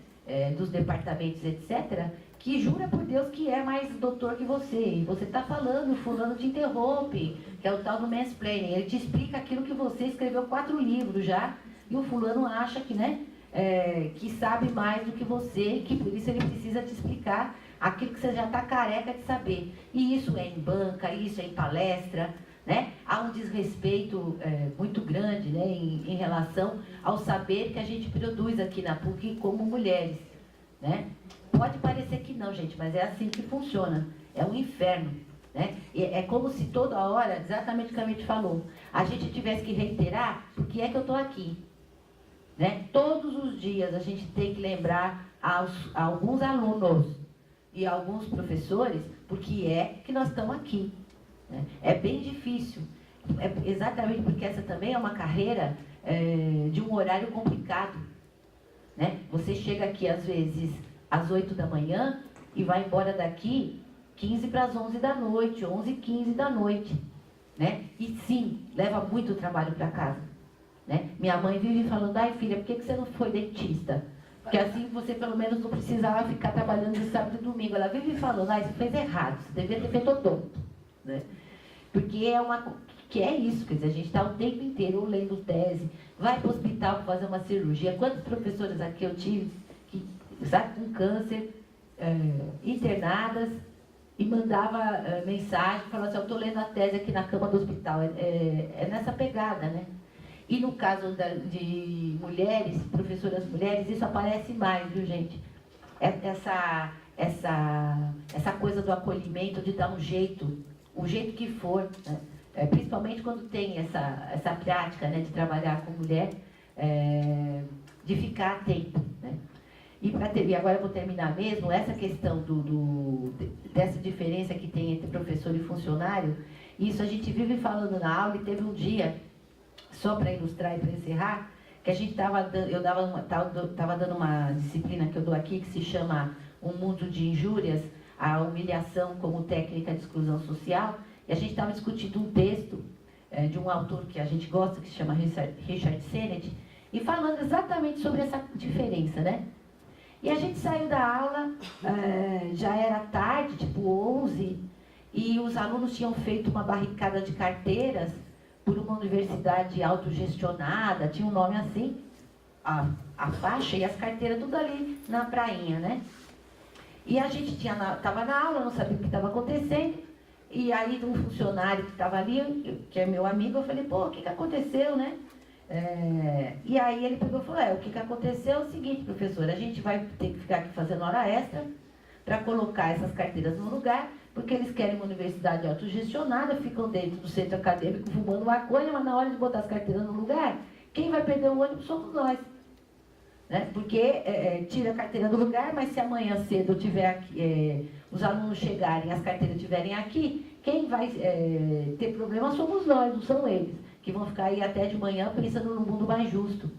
Dos departamentos, etc., que jura por Deus que é mais doutor que você. E você está falando, o fulano te interrompe, que é o tal do mansplaining. Ele te explica aquilo que você escreveu 4 livros já, e o fulano acha que, né, que sabe mais do que você, que por isso ele precisa te explicar aquilo que você já está careca de saber. E isso é em banca, isso é em palestra, né? Há um desrespeito muito grande, né, em relação ao saber que a gente produz aqui na PUC como mulheres, né? Pode parecer que não, gente, mas é assim que funciona. É um inferno, né? É como se toda hora, exatamente o que a gente falou, a gente tivesse que reiterar por que é que eu estou aqui, né? Todos os dias a gente tem que lembrar a alguns alunos e a alguns professores por que é que nós estamos aqui. É bem difícil, exatamente porque essa também é uma carreira de um horário complicado, né? Você chega aqui às vezes às 8 da manhã e vai embora daqui 15 para as 11 da noite, 11h15 da noite, né? E sim, leva muito trabalho para casa, né? Minha mãe vive falando, ai filha, por que você não foi dentista? Porque assim você pelo menos não precisava ficar trabalhando de sábado e domingo. Ela vive falando, ai, você fez errado, você devia ter feito odonto, né? Porque é isso, quer dizer, a gente está o tempo inteiro lendo tese, vai para o hospital para fazer uma cirurgia. Quantos professores aqui eu tive que, sabe, com câncer, internadas, e mandava mensagem, falando assim, eu estou lendo a tese aqui na cama do hospital. É nessa pegada, né? E no caso de mulheres, professoras mulheres, isso aparece mais, viu, gente? Essa coisa do acolhimento, de dar um jeito que for, né? Principalmente quando tem essa prática, né, de trabalhar com mulher, de ficar atento, né? E agora eu vou terminar mesmo, essa questão dessa diferença que tem entre professor e funcionário, isso a gente vive falando na aula, e teve um dia, só para ilustrar e para encerrar, que a gente estava dando uma disciplina que eu dou aqui, que se chama Um Mundo de Injúrias, a humilhação como técnica de exclusão social, e a gente estava discutindo um texto de um autor que a gente gosta, que se chama Richard Sennett, e falando exatamente sobre essa diferença, né? E a gente saiu da aula, já era tarde, tipo 11, e os alunos tinham feito uma barricada de carteiras por uma universidade autogestionada, tinha um nome assim, a faixa e as carteiras tudo ali na prainha, né? E a gente estava na aula, não sabia o que estava acontecendo, e aí um funcionário que estava ali, que é meu amigo, eu falei, pô, o que aconteceu, né? E aí ele pegou e falou, o que aconteceu é o seguinte, professora, a gente vai ter que ficar aqui fazendo hora extra para colocar essas carteiras no lugar, porque eles querem uma universidade autogestionada, ficam dentro do centro acadêmico fumando maconha, mas na hora de botar as carteiras no lugar, quem vai perder o ônibus somos nós. Né? Porque tira a carteira do lugar, mas se amanhã cedo tiver aqui, os alunos chegarem, as carteiras estiverem aqui, quem vai ter problema somos nós, não são eles, que vão ficar aí até de manhã pensando num mundo mais justo.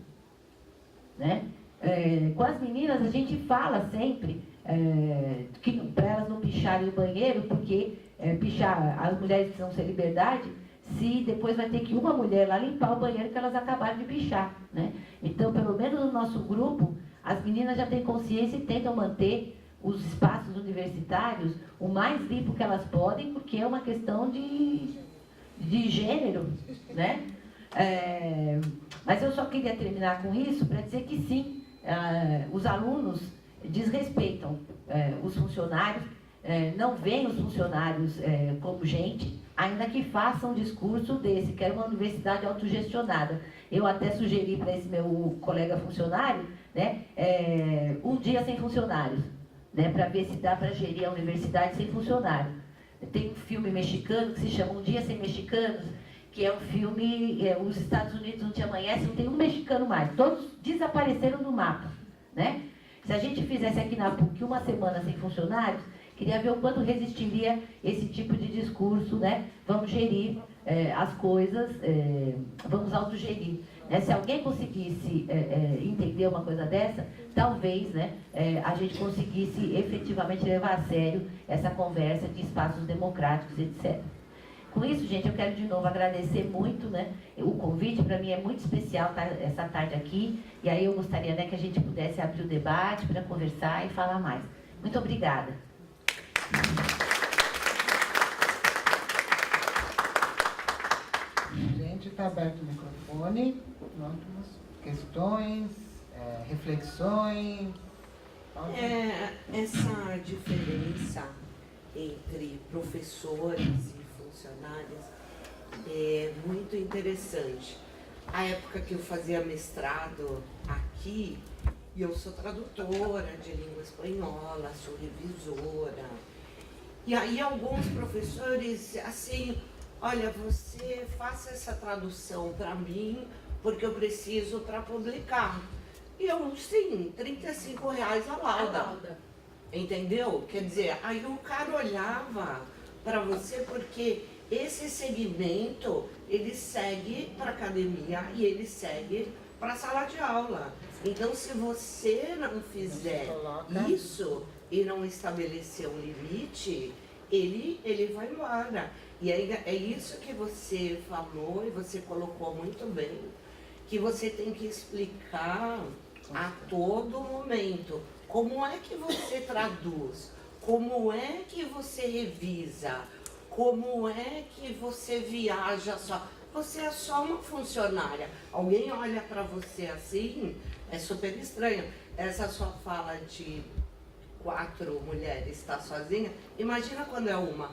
Né? Com as meninas a gente fala sempre que para elas não picharem o banheiro, porque pichar, as mulheres precisam ser liberdade, se depois vai ter que uma mulher lá limpar o banheiro que elas acabaram de pichar, né? Então, pelo menos no nosso grupo, as meninas já têm consciência e tentam manter os espaços universitários o mais limpo que elas podem, porque é uma questão de gênero, né? Mas eu só queria terminar com isso para dizer que sim, os alunos desrespeitam os funcionários, não veem os funcionários como gente, ainda que façam um discurso desse, que era uma universidade autogestionada. Eu até sugeri para esse meu colega funcionário, né, um dia sem funcionários, né, para ver se dá para gerir a universidade sem funcionário. Tem um filme mexicano que se chama Um Dia Sem Mexicanos, que é um filme, os Estados Unidos não te amanhece, não tem um mexicano mais, todos desapareceram do mapa, né? Se a gente fizesse aqui na PUC uma semana sem funcionários, queria ver o quanto resistiria esse tipo de discurso, né? Vamos gerir as coisas, vamos autogerir. Né? Se alguém conseguisse entender uma coisa dessa, talvez, né, a gente conseguisse efetivamente levar a sério essa conversa de espaços democráticos, etc. Com isso, gente, eu quero de novo agradecer muito, né? O convite para mim é muito especial estar essa tarde aqui, e aí eu gostaria, né, que a gente pudesse abrir o debate para conversar e falar mais. Muito obrigada. Gente, está aberto o microfone. Prontos. Questões, reflexões. Essa diferença entre professores e funcionários é muito interessante. A época que eu fazia mestrado aqui, e eu sou tradutora de língua espanhola, sou revisora. E aí alguns professores, assim, olha, você faça essa tradução para mim, porque eu preciso para publicar. E eu, sim, R$35 a lauda. Entendeu? Quer dizer, aí o cara olhava para você porque esse segmento, ele segue para a academia e ele segue para a sala de aula. Então, se você não fizer isso e não estabelecer um limite, ele vai embora. E é isso que você falou e você colocou muito bem, que você tem que explicar a todo momento como é que você traduz, como é que você revisa, como é que você viaja só. Você é só uma funcionária. Alguém olha para você assim, é super estranho. Essa sua fala de 4 mulheres está sozinha, imagina quando é uma.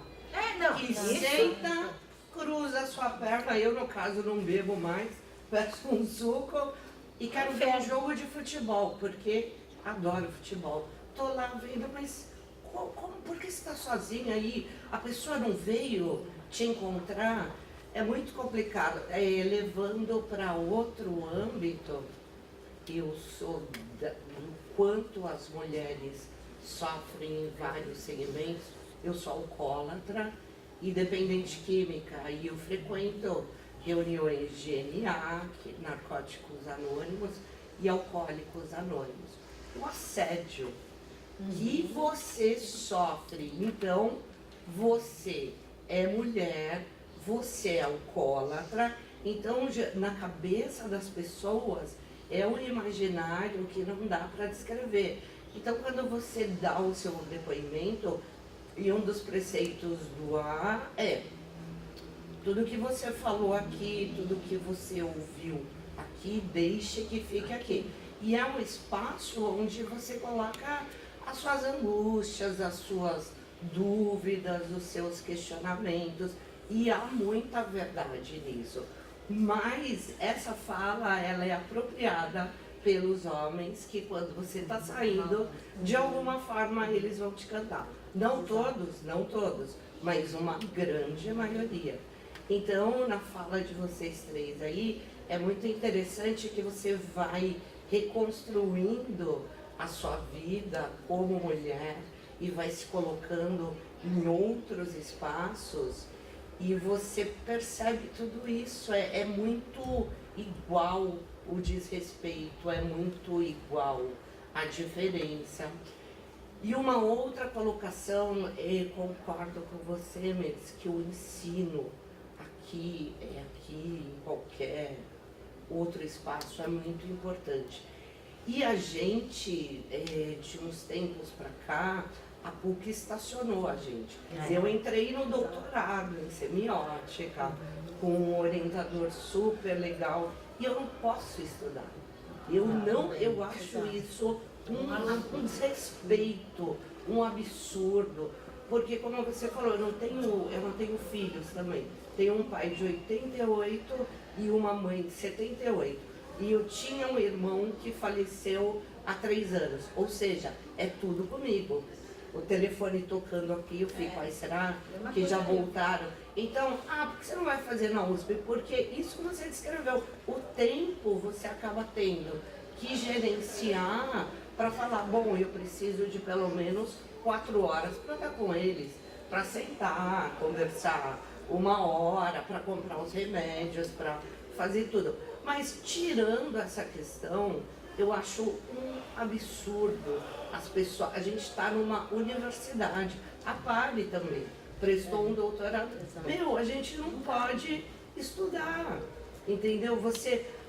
Que senta, cruza a sua perna, eu no caso não bebo mais, peço um suco e quero ver um jogo de futebol, porque adoro futebol. Tô lá vendo, mas por que você está sozinha aí? A pessoa não veio te encontrar? É muito complicado. Levando para outro âmbito, eu sou do quanto as mulheres sofrem em vários segmentos. Eu sou alcoólatra e dependente química, e eu frequento reuniões de NA, Narcóticos Anônimos, e Alcoólicos Anônimos. O assédio que você sofre, então, você é mulher, você é alcoólatra, então na cabeça das pessoas é um imaginário que não dá para descrever. Então, quando você dá o seu depoimento, e um dos preceitos do AA é tudo que você falou aqui, tudo que você ouviu aqui, deixe que fique aqui. E é um espaço onde você coloca as suas angústias, as suas dúvidas, os seus questionamentos, e há muita verdade nisso. Mas essa fala, ela é apropriada pelos homens, que quando você está saindo, de alguma forma eles vão te cantar. Não todos, mas uma grande maioria. Então, na fala de vocês três aí, é muito interessante que você vai reconstruindo a sua vida como mulher e vai se colocando em outros espaços e você percebe tudo isso. É muito igual o desrespeito, é muito igual a diferença. E uma outra colocação, concordo com você, Mendes, que o ensino aqui, em qualquer outro espaço, é muito importante. E a gente, de uns tempos para cá, a PUC estacionou a gente. Eu entrei no doutorado em semiótica, com um orientador super legal, e eu não posso estudar. Eu acho isso um desrespeito, um absurdo, porque como você falou, eu não tenho filhos também. Tenho um pai de 88 e uma mãe de 78. E eu tinha um irmão que faleceu há 3 anos, ou seja, é tudo comigo. O telefone tocando aqui, eu fico, aí será que já voltaram? Então, por que você não vai fazer na USP? Porque isso você descreveu, o tempo você acaba tendo que gerenciar para falar, bom, eu preciso de pelo menos 4 horas para estar com eles, para sentar, conversar 1 hora, para comprar os remédios, para fazer tudo. Mas tirando essa questão, eu acho um absurdo as pessoas. A gente está numa universidade, a Pali também prestou um doutorado. A gente não pode estudar, entendeu?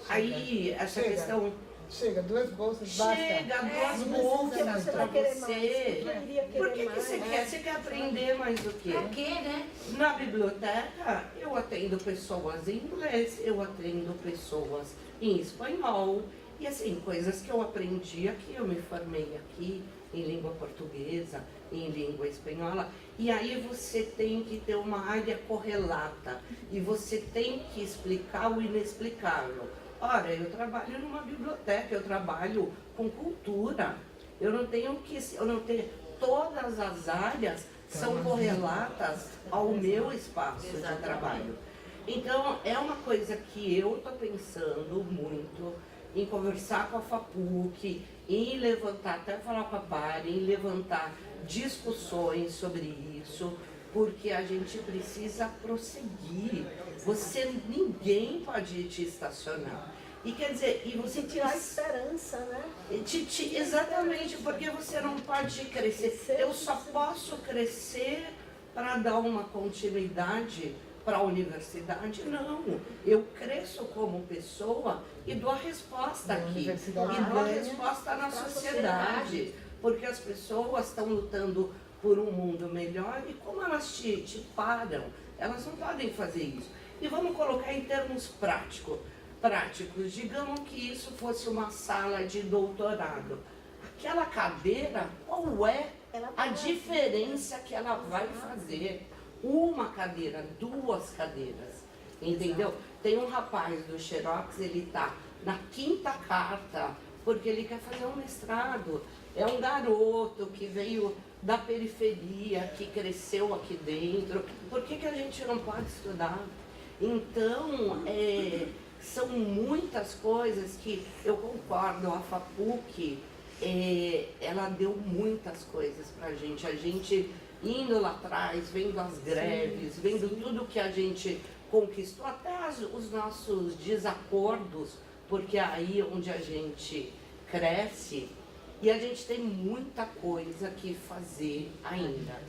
Aí essa questão Chega, 2 bolsas, basta. Chega, 2 Porque bolsas você para vai querer você. mais. Eu iria querer Por que mais, você né? quer? Você quer aprender mais do quê? Pra quê, né? Na biblioteca, eu atendo pessoas em inglês, eu atendo pessoas em espanhol. E assim, coisas que eu aprendi aqui, eu me formei aqui em língua portuguesa, em língua espanhola. E aí você tem que ter uma área correlata. E você tem que explicar o inexplicável. Ora, eu trabalho numa biblioteca, eu trabalho com cultura. Eu não tenho todas as áreas são correlatas ao meu espaço de trabalho. Então, é uma coisa que eu estou pensando muito em conversar com a FAPUC, em levantar, até falar com a Bari, em levantar discussões sobre isso, porque a gente precisa prosseguir. Ninguém pode te estacionar. E quer dizer, e você tirar a esperança, né? Exatamente, porque você não pode crescer. Eu só posso crescer para dar uma continuidade para a universidade? Não. Eu cresço como pessoa e dou a resposta aqui. E dou a resposta na sociedade. Porque as pessoas estão lutando por um mundo melhor e como elas te param? Elas não podem fazer isso. E vamos colocar em termos práticos. Digamos que isso fosse uma sala de doutorado. Aquela cadeira, qual é a diferença que ela vai fazer? Uma cadeira, 2 cadeiras, entendeu? Tem um rapaz do Xerox, ele está na 5ª carta, porque ele quer fazer um mestrado. É um garoto que veio da periferia, que cresceu aqui dentro. Por que a gente não pode estudar? Então, são muitas coisas que eu concordo, a FAPUC, ela deu muitas coisas para a gente indo lá atrás, vendo as greves, vendo tudo que a gente conquistou, até os nossos desacordos, porque é aí onde a gente cresce e a gente tem muita coisa que fazer ainda.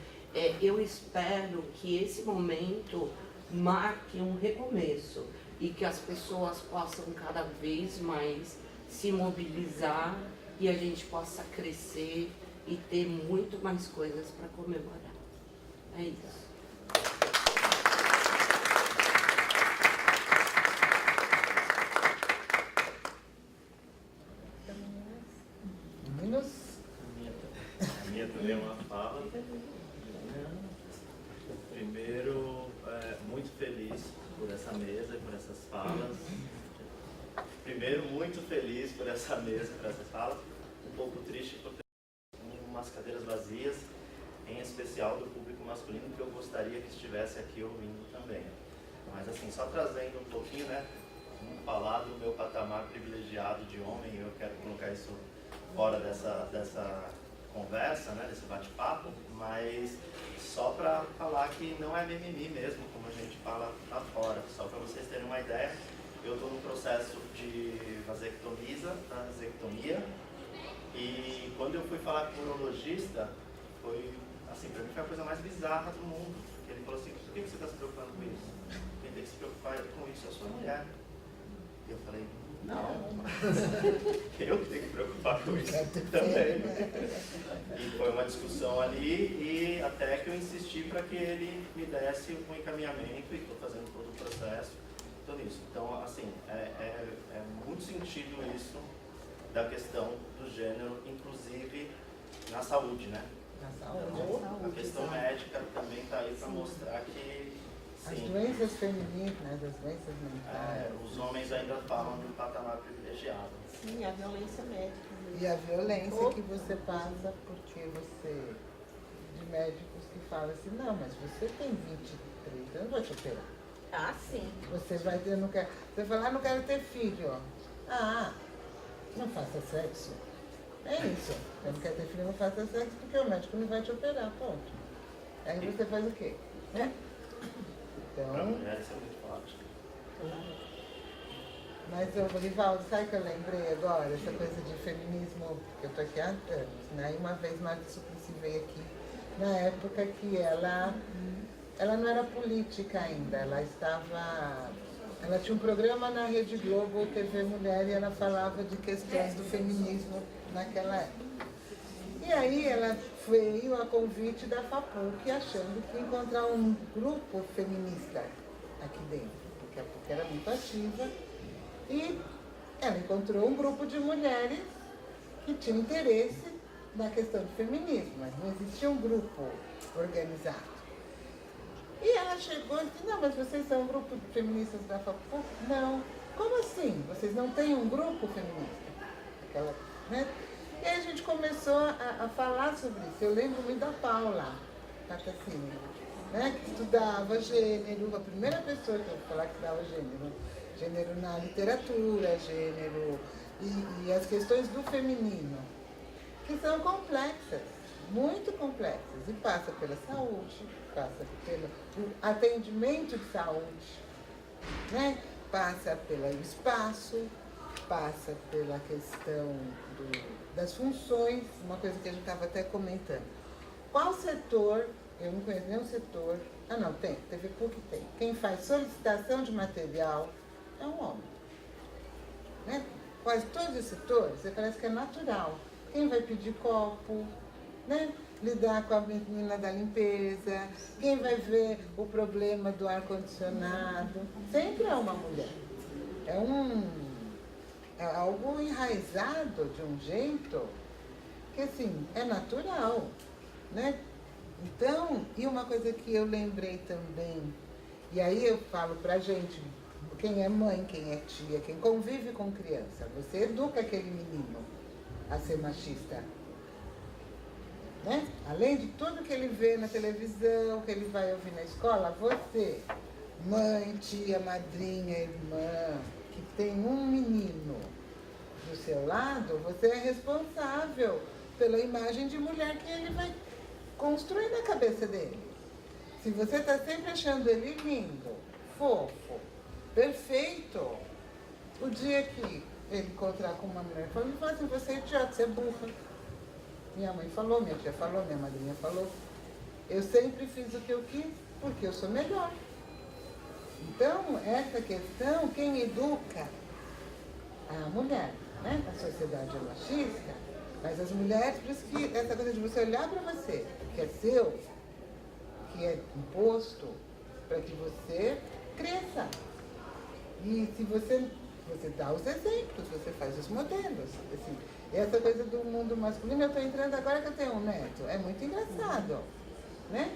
Eu espero que esse momento marque um recomeço e que as pessoas possam cada vez mais se mobilizar e a gente possa crescer e ter muito mais coisas para comemorar. É isso. A minha também é uma fala. Primeiro, muito feliz por essa mesa e por essas falas. Primeiro, muito feliz por essa mesa, por essas falas. Um pouco triste por ter umas cadeiras vazias, em especial do público masculino, que eu gostaria que estivesse aqui ouvindo também. Mas assim, só trazendo um pouquinho, né? Vamos falar do meu patamar privilegiado de homem, eu quero colocar isso fora dessa conversa, né, desse bate-papo, mas só para falar que não é mimimi mesmo, como a gente fala lá fora. Só para vocês terem uma ideia, eu estou no processo de vasectomia, e quando eu fui falar com o urologista, foi, assim, para mim foi a coisa mais bizarra do mundo. Porque ele falou assim, por que você está se preocupando com isso? Quem tem que se preocupar com isso é a sua mulher. E eu falei, não, eu tenho que me preocupar com isso também. E foi uma discussão ali, e até que eu insisti para que ele me desse um encaminhamento, e estou fazendo todo o processo, estou nisso. Então, assim, é muito sentido isso da questão do gênero, inclusive na saúde, né? Na saúde. Então, a questão médica também está aí para mostrar que As sim, doenças femininas, as doenças mentais. os homens ainda falam de um patamar privilegiado. Sim, a violência médica. E a violência que você passa porque você, de médicos que falam assim, não, mas você tem 23 anos, vou te operar. Ah, sim. Você vai ter, não quer. Você fala, não quero ter filho, ó. Ah, não faça sexo. É isso. Você não quer ter filho, não faça sexo, porque o médico não vai te operar, ponto. Aí você faz o quê? Né? Para Então. mulheres é muito forte. Mas, Rivaldo, sabe o que eu lembrei agora? Essa coisa de feminismo, que eu tô aqui há anos, né? E uma vez Marta Suplicy veio aqui, na época que ela não era política ainda, ela estava Ela tinha um programa na Rede Globo, TV Mulher, e ela falava de questões do feminismo naquela época. E aí ela veio a convite da FAPUC, achando que ia encontrar um grupo feminista aqui dentro, porque a PUC era muito ativa, e ela encontrou um grupo de mulheres que tinham interesse na questão do feminismo, mas não existia um grupo organizado. E ela chegou e disse, não, mas vocês são um grupo de feministas da FAPUC? Não. Como assim? Vocês não têm um grupo feminista? Aquela, né? E aí a gente começou a falar sobre isso. Eu lembro muito da Paula Tacacini, né, que estudava gênero, a primeira pessoa que eu vou falar que estudava gênero na literatura, gênero e as questões do feminino, que são complexas, muito complexas, e passa pela saúde, passa pelo atendimento de saúde, né? Passa pelo espaço, passa pela questão das funções, uma coisa que a gente estava até comentando. Qual setor, eu não conheço nenhum setor, não, tem, TV PUC tem. Quem faz solicitação de material é um homem. Né? Quase todos os setores, você parece que é natural. Quem vai pedir copo, né? Lidar com a menina da limpeza, quem vai ver o problema do ar-condicionado, sempre é uma mulher. É algo enraizado de um jeito que, assim, é natural, né? Então, e uma coisa que eu lembrei também, e aí eu falo pra gente, quem é mãe, quem é tia, quem convive com criança, você educa aquele menino a ser machista, né? Além de tudo que ele vê na televisão, que ele vai ouvir na escola, você, mãe, tia, madrinha, irmã, que tem um menino do seu lado, você é responsável pela imagem de mulher que ele vai construir na cabeça dele. Se você está sempre achando ele lindo, fofo, perfeito, o dia que ele encontrar com uma mulher, ele fala assim, você é idiota, você é burra. Minha mãe falou, minha tia falou, minha madrinha falou. Eu sempre fiz o que eu quis, porque eu sou melhor. Então, essa questão, quem educa a mulher, né? A sociedade é machista, mas as mulheres, por isso que essa coisa de você olhar para você, que é seu, que é imposto, para que você cresça. E se você dá os exemplos, você faz os modelos. Assim, essa coisa do mundo masculino, eu estou entrando agora que eu tenho um neto, é muito engraçado, né?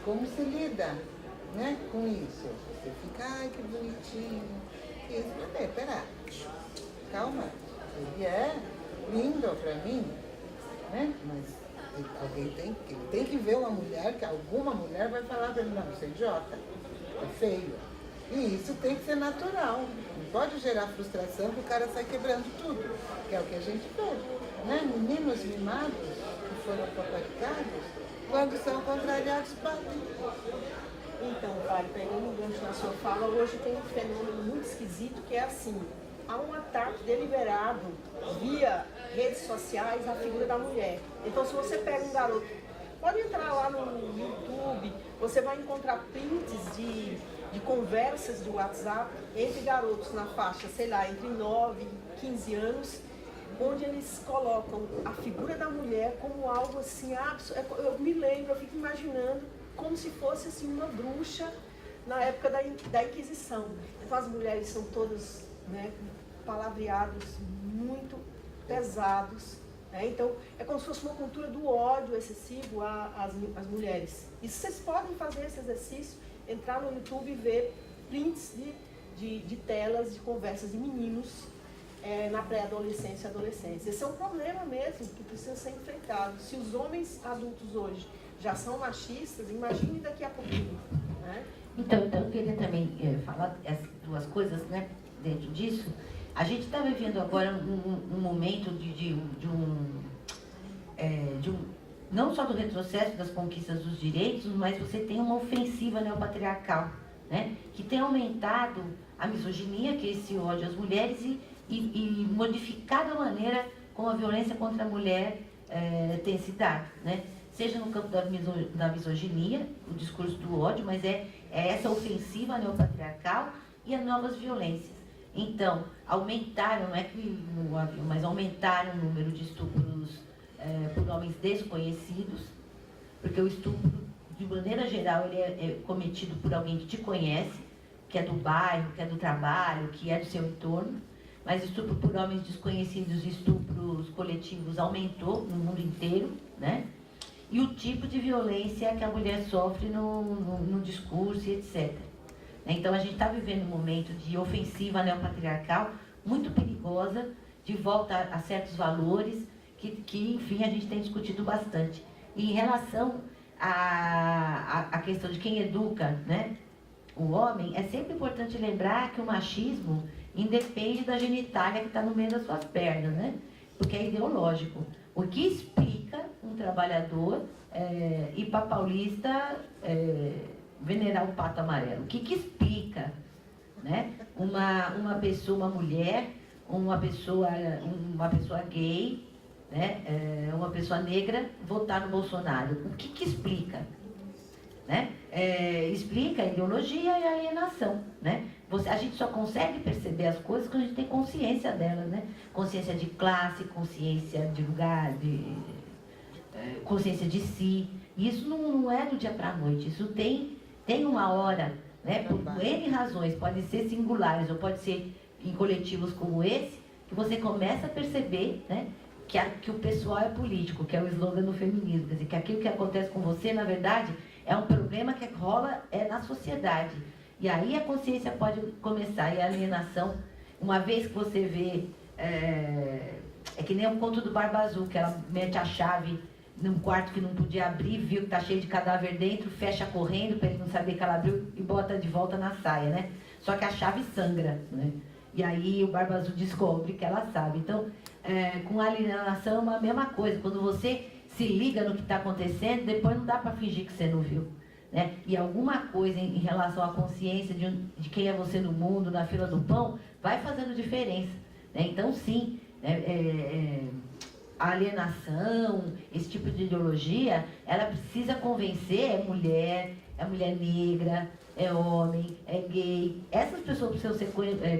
Como se lida, né, com isso. Você fica, ai, que bonitinho. Isso, pera, calma, ele é lindo para mim, né? Mas alguém tem que ver uma mulher, que alguma mulher vai falar para ele, não, você é idiota, é feio. E isso tem que ser natural. Não pode gerar frustração que o cara sai quebrando tudo, que é o que a gente vê, né? Meninos mimados que foram paparicados, quando são contrariados, batem. Então, Vale, pegando um gancho na sua fala, hoje tem um fenômeno muito esquisito que é assim, há um ataque deliberado via redes sociais à figura da mulher. Então, se você pega um garoto, pode entrar lá no YouTube, você vai encontrar prints de conversas de WhatsApp entre garotos na faixa, sei lá, entre 9 e 15 anos, onde eles colocam a figura da mulher como algo assim, eu me lembro, eu fico imaginando como se fosse assim uma bruxa na época da Inquisição. Então as mulheres são todas, né, palavreados muito pesados, né? Então é como se fosse uma cultura do ódio excessivo às mulheres. E vocês podem fazer esse exercício, entrar no YouTube e ver prints de telas de conversas de meninos na pré-adolescência e adolescência. Esse é um problema mesmo que precisa ser enfrentado. Se os homens adultos hoje já são machistas, imagine daqui a pouquinho, né? Então, eu queria também falar essas duas coisas, né, dentro disso. A gente está vivendo agora um momento não só do retrocesso das conquistas dos direitos, mas você tem uma ofensiva neopatriarcal, né, que tem aumentado a misoginia, que é esse ódio às mulheres, e modificado a maneira como a violência contra a mulher tem se dado, né? Seja no campo da misoginia, o discurso do ódio, mas é essa ofensiva neopatriarcal e a novas violências. Então, aumentaram, não é que não havia, mas aumentaram o número de estupros por homens desconhecidos, porque o estupro, de maneira geral, ele é cometido por alguém que te conhece, que é do bairro, que é do trabalho, que é do seu entorno, mas estupro por homens desconhecidos, estupros coletivos aumentou no mundo inteiro, né? E o tipo de violência que a mulher sofre no discurso e etc. Então, a gente está vivendo um momento de ofensiva neopatriarcal muito perigosa, de volta a certos valores, que enfim, a gente tem discutido bastante. E em relação à questão de quem educa, né, o homem, é sempre importante lembrar que o machismo independe da genitália que está no meio das suas pernas, né? Porque é ideológico. O que explica um trabalhador ir para Paulista venerar o pato amarelo? O que explica, né? Uma pessoa, uma mulher, uma pessoa gay, né? Uma pessoa negra votar no Bolsonaro? O que explica? Né? Explica a ideologia e a alienação, né? A gente só consegue perceber as coisas quando a gente tem consciência delas, né? Consciência de classe, consciência de lugar, consciência de si. Isso não é do dia para a noite, isso tem uma hora, né? Por N razões, pode ser singulares ou pode ser em coletivos como esse, que você começa a perceber, né? Que o pessoal é político, que é o slogan do feminismo, quer dizer, que aquilo que acontece com você, na verdade, é um problema que rola na sociedade. E aí a consciência pode começar, e a alienação, uma vez que você vê, é que nem o conto do Barba Azul, que ela mete a chave num quarto que não podia abrir, viu que tá cheio de cadáver dentro, fecha correndo para ele não saber que ela abriu e bota de volta na saia, né? Só que a chave sangra, né? E aí o Barba Azul descobre que ela sabe. Então, com a alienação é a mesma coisa. Quando você se liga no que está acontecendo, depois não dá para fingir que você não viu, né? E alguma coisa em relação à consciência de quem é você no mundo, na fila do pão, vai fazendo diferença, né? Então, sim, a alienação, esse tipo de ideologia, ela precisa convencer, é mulher negra, é homem, é gay. Essas pessoas precisam ser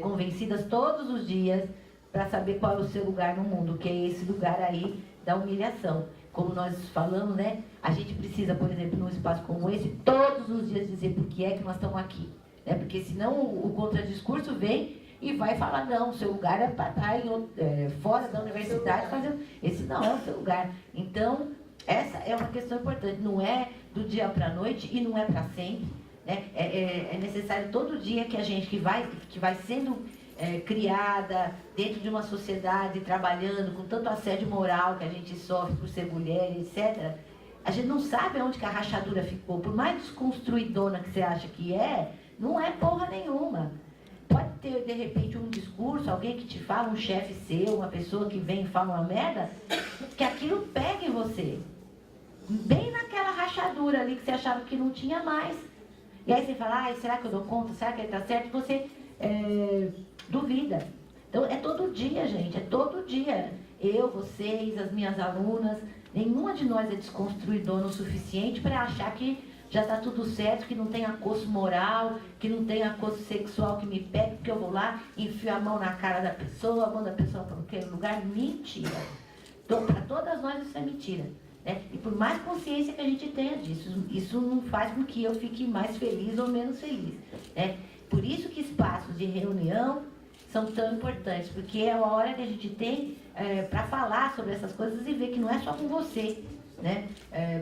convencidas todos os dias para saber qual é o seu lugar no mundo, que é esse lugar aí da humilhação. Como nós falamos, né? A gente precisa, por exemplo, num espaço como esse, todos os dias dizer por que é que nós estamos aqui, né? Porque senão o contradiscurso vem e vai falar, não, o seu lugar é para estar fora da universidade fazendo. Esse não é o seu lugar. Então, essa é uma questão importante. Não é do dia para a noite e não é para sempre, né? É necessário todo dia que a gente que vai sendo criada dentro de uma sociedade, trabalhando com tanto assédio moral que a gente sofre por ser mulher, etc. A gente não sabe onde que a rachadura ficou. Por mais desconstruidona que você acha que não é porra nenhuma. Pode ter, de repente, um discurso, alguém que te fala, um chefe seu, uma pessoa que vem e fala uma merda, que aquilo pega em você. Bem naquela rachadura ali que você achava que não tinha mais. E aí você fala, será que eu dou conta? Será que ele está certo? E você duvida. Então, é todo dia, gente, é todo dia. Eu, vocês, as minhas alunas, nenhuma de nós é desconstruidora o suficiente para achar que já está tudo certo, que não tem acoso moral, que não tem acoso sexual que me pega, porque eu vou lá, enfio a mão na cara da pessoa, mando a pessoa para aquele lugar. Mentira. Então, para todas nós isso é mentira, né? E por mais consciência que a gente tenha disso, isso não faz com que eu fique mais feliz ou menos feliz, né? Por isso que espaços de reunião são tão importantes, porque é a hora que a gente tem para falar sobre essas coisas e ver que não é só com você, né?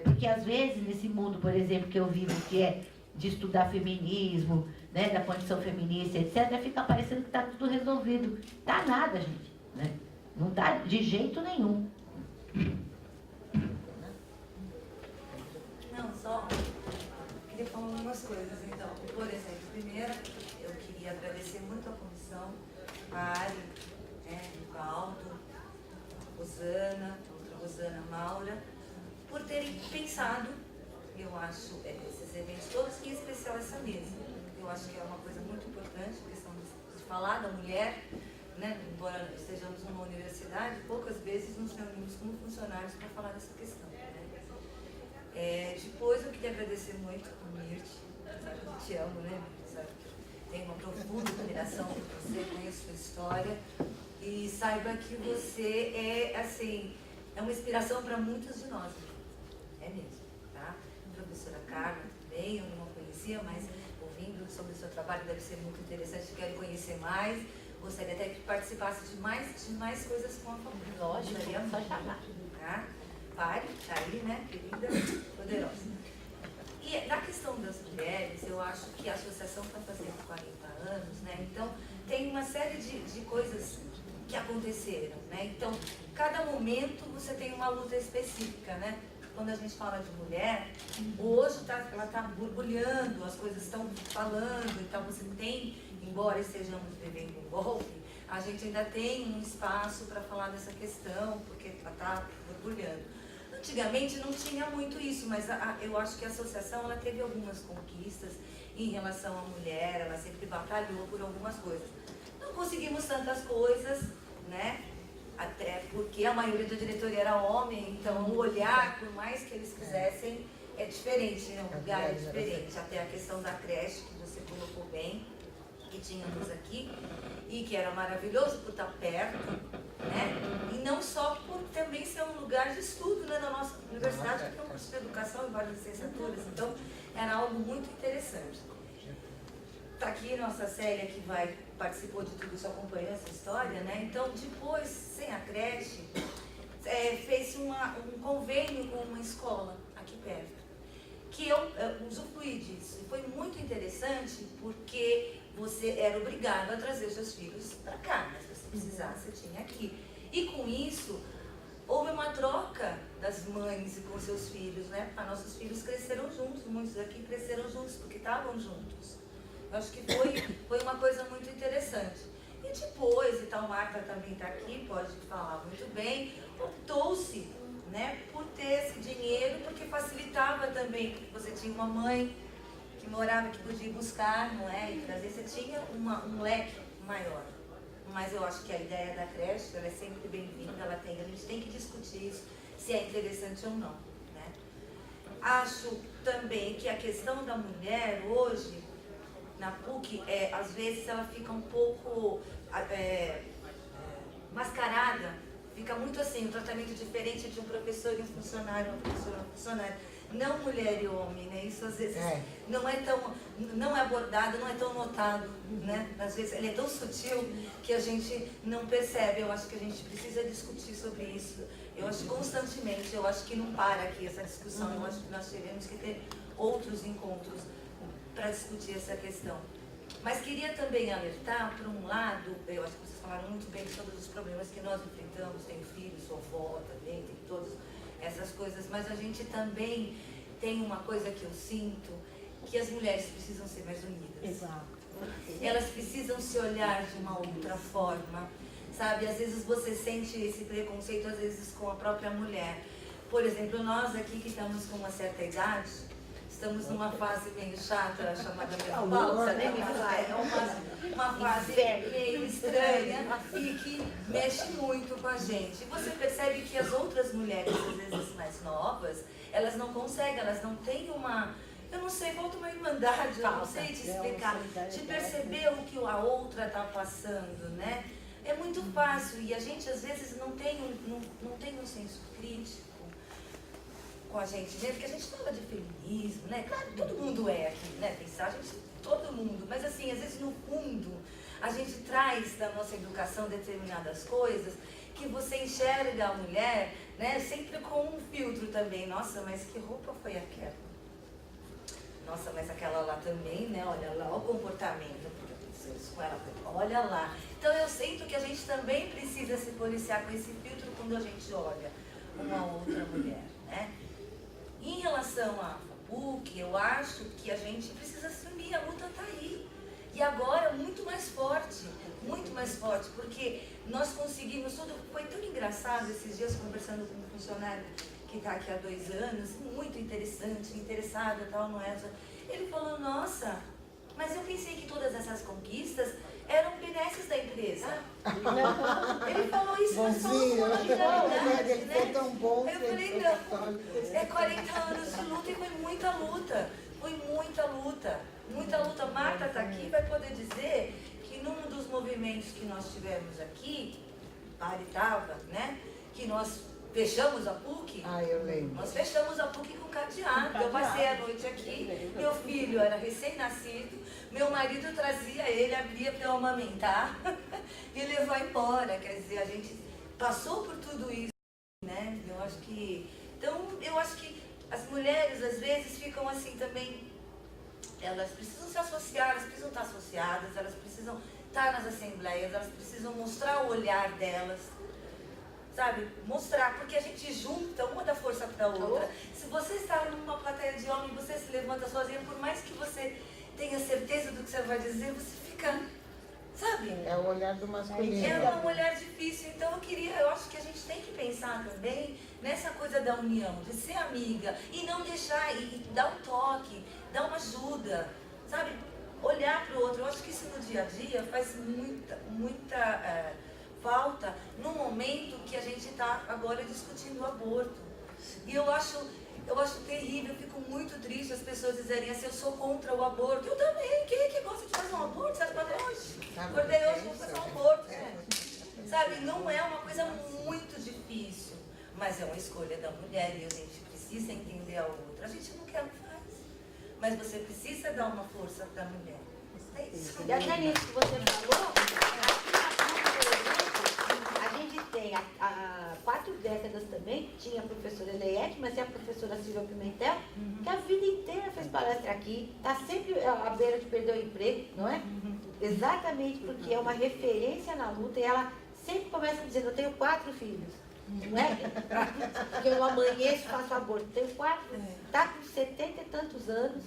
Porque às vezes nesse mundo, por exemplo, que eu vivo, que é de estudar feminismo, né, da condição feminista, etc., fica parecendo que está tudo resolvido. Tá nada, gente, né? Não tá de jeito nenhum. Não, só queria falar algumas coisas, então. Por exemplo, primeiro, eu queria agradecer muito a comissão, a Ari, o Caldo, a Rosana, a outra Rosana Maura, por terem pensado, eu acho, esses eventos todos, e em especial essa mesa. Eu acho que é uma coisa muito importante, a questão de falar da mulher, né? Embora estejamos numa universidade, poucas vezes nos reunimos como funcionários para falar dessa questão, né? Depois eu queria agradecer muito a Mirth, sabe, eu te amo, né, sabe? Tenho um profundo admiração por você, conheço sua história e saiba que você é, assim, é uma inspiração para muitos de nós. É mesmo, tá? A professora Carla também, eu não a conhecia, mas ouvindo sobre o seu trabalho deve ser muito interessante, quero conhecer mais. Gostaria até que participasse de mais coisas com a família. Lógico, só chamar. Tá? Pare, tá aí, né? Querida, poderosa. E na questão das mulheres, eu acho que a associação está fazendo 40 anos, né? Então, tem uma série de coisas que aconteceram, né? Então, cada momento você tem uma luta específica, né? Quando a gente fala de mulher, hoje ela está borbulhando, as coisas estão falando, então você tem, embora estejamos vivendo um golpe, a gente ainda tem um espaço para falar dessa questão, porque ela está borbulhando. Antigamente não tinha muito isso, mas eu acho que a associação ela teve algumas conquistas em relação à mulher, ela sempre batalhou por algumas coisas. Não conseguimos tantas coisas, né? Até porque a maioria da diretoria era homem, então o olhar, por mais que eles quisessem, é diferente, né? O lugar é diferente. Até a questão da creche, que você colocou bem, que tínhamos aqui, e que era maravilhoso por estar perto, né? E não só por também ser um lugar de estudo, né, na nossa universidade, porque é um curso de educação e várias licenciaturas, então era algo muito interessante. Está aqui nossa Célia, que participou de tudo isso, acompanhou essa história, né? Então, depois, sem a creche, fez um convênio com uma escola aqui perto, que eu usufruí disso. E foi muito interessante porque você era obrigado a trazer os seus filhos para cá, mas se você precisasse, você tinha aqui. E com isso, houve uma troca das mães com seus filhos, né? Nossos filhos cresceram juntos, muitos aqui cresceram juntos, porque estavam juntos. Eu acho que foi uma coisa muito interessante. E depois, então, Marta também está aqui, pode falar muito bem, optou-se, né, por ter esse dinheiro, porque facilitava também, porque você tinha uma mãe que morava, que podia ir buscar, não é? E às vezes você tinha um leque maior. Mas eu acho que a ideia da creche, ela é sempre bem-vinda, a gente tem que discutir isso, se é interessante ou não, né? Acho também que a questão da mulher hoje, na PUC, às vezes ela fica um pouco mascarada, fica muito assim, um tratamento diferente de um professor e um funcionário, uma professora e um funcionário. Não mulher e homem, né? Isso às vezes não é abordado, não é tão notado, né? Às vezes ele é tão sutil que a gente não percebe. Eu acho que a gente precisa discutir sobre isso. Eu acho constantemente, eu acho que não para aqui essa discussão. Eu acho que nós teremos que ter outros encontros para discutir essa questão. Mas queria também alertar, por um lado, eu acho que vocês falaram muito bem de todos os problemas que nós enfrentamos, tenho filhos, sou avó também, tem todas essas coisas, mas a gente também tem uma coisa que eu sinto, que as mulheres precisam ser mais unidas. Exato. Elas precisam se olhar de uma outra forma, sabe? Às vezes você sente esse preconceito, às vezes com a própria mulher. Por exemplo, nós aqui que estamos com uma certa idade, estamos numa fase meio chata, chamada menopausa, né? É uma fase meio estranha e que mexe muito com a gente. E você percebe que as outras mulheres, às vezes mais novas, elas não conseguem, elas não têm uma... Eu não sei, falta uma irmandade, eu não sei te explicar, de perceber o que a outra está passando, né? É muito fácil e a gente, às vezes, não tem um senso crítico com a gente mesmo, porque a gente fala de feminismo, né? Claro, todo mundo é aqui, né? Pensar, a gente, todo mundo, mas assim, às vezes no fundo, a gente traz da nossa educação determinadas coisas que você enxerga a mulher, né? Sempre com um filtro também. Nossa, mas que roupa foi aquela? Nossa, mas aquela lá também, né? Olha lá o comportamento, com ela, olha lá. Então eu sinto que a gente também precisa se policiar com esse filtro quando a gente olha uma outra mulher, né? Em relação à PUC, eu acho que a gente precisa se unir, a luta está aí. E agora muito mais forte, porque nós conseguimos tudo. Foi tão engraçado esses dias conversando com um funcionário que está aqui há 2 anos, muito interessado e tal, não é? Ele falou, nossa, mas eu pensei que todas essas conquistas eram benesses da empresa. Ele falou isso, mas falou com naturalidade, né? Tão bom, eu falei, não, é 40 anos de luta e foi muita luta. Muita luta. Marta está aqui, vai poder dizer que movimentos que nós tivemos aqui, a Ari estava, né? Que nós fechamos a PUC. Ah, eu lembro. Nós fechamos a PUC com cadeado. Eu passei a noite aqui, meu filho era recém-nascido, meu marido trazia ele, abria para eu amamentar e levou embora. Quer dizer, a gente passou por tudo isso, né? Eu acho que... Então, eu acho que as mulheres, às vezes, ficam assim também... Elas precisam se associar, elas precisam estar associadas, elas precisam estar nas assembleias, elas precisam mostrar o olhar delas, sabe? Mostrar, porque a gente junta uma dá força para a outra. Se você está numa plateia de homem e você se levanta sozinha, por mais que você tenha certeza do que você vai dizer, você fica, sabe? É o olhar do masculino. É um olhar difícil, então eu acho que a gente tem que pensar também nessa coisa da união, de ser amiga e não deixar, e dar um toque, dar uma ajuda, sabe? Olhar para o outro. Eu acho que isso no dia a dia faz muita falta no momento que a gente está agora discutindo o aborto. E eu acho terrível, eu fico muito triste as pessoas dizerem assim, eu sou contra o aborto. Eu também, quem é que gosta de fazer um aborto? Você acordei hoje, vou fazer um aborto, gente. Sabe, não é uma coisa muito difícil, mas é uma escolha da mulher e a gente precisa entender a outra. A gente não quer, não faz, mas você precisa dar uma força para a mulher. É isso. E até nisso que você falou, aqui na PUC, por exemplo, a gente tem há 4 décadas também, tinha a professora Eliette, mas tem a professora Silvia Pimentel, que a vida inteira fez palestra aqui, está sempre à beira de perder o emprego, não é? Exatamente porque é uma referência na luta e ela sempre começa dizendo, eu tenho 4 filhos. Não é? Porque eu amanheço e faço aborto. Tenho 4, está com 70 e tantos anos,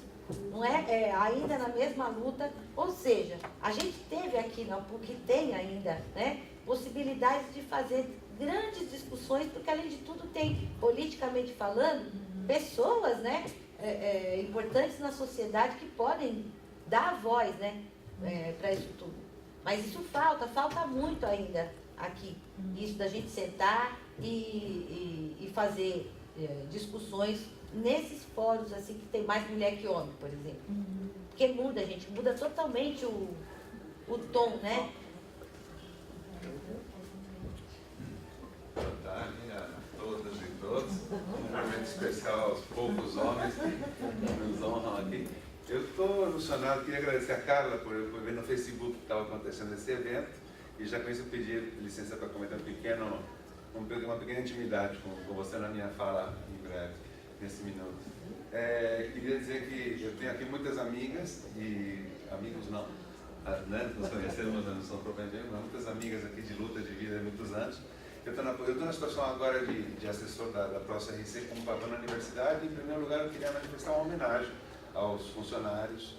não é? Ainda na mesma luta. Ou seja, a gente teve aqui na PUC, tem ainda, né, possibilidades de fazer grandes discussões, porque além de tudo tem, politicamente falando, pessoas, né, importantes na sociedade que podem dar voz, né, para isso tudo. Mas isso falta muito ainda aqui. Isso da gente sentar e fazer discussões nesses fóruns assim que tem mais mulher que homem, por exemplo. Porque muda, gente, muda totalmente o tom, né? Boa tarde a todas e todos. Um momento especial aos poucos homens que nos honram aqui. Eu estou emocionado, queria agradecer a Carla por ver no Facebook que estava acontecendo esse evento e já com isso eu pedi licença para comentar uma pequena intimidade com você na minha fala em breve, nesse minuto. Queria dizer que eu tenho aqui muitas amigas e amigos não, né? Nos conhecemos, não são propriamente, mas muitas amigas aqui de luta de vida há muitos anos. Eu estou na situação agora de assessor da ProCRC como papel na universidade. Em primeiro lugar, eu queria manifestar uma homenagem aos funcionários,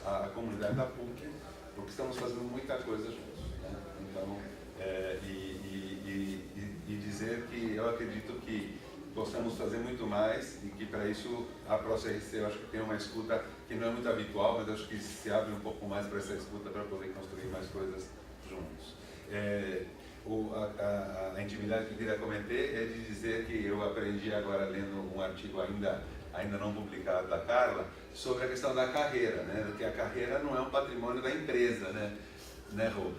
à comunidade da PUC, porque estamos fazendo muita coisa juntos, né? Então, e dizer que eu acredito que possamos fazer muito mais e que para isso a ProCRC eu acho que tem uma escuta que não é muito habitual, mas acho que se abre um pouco mais para essa escuta para poder construir mais coisas juntos. A intimidade que eu queria comentar é de dizer que eu aprendi agora lendo um artigo ainda não publicado da Carla, sobre a questão da carreira, né? Que a carreira não é um patrimônio da empresa, né, Rô?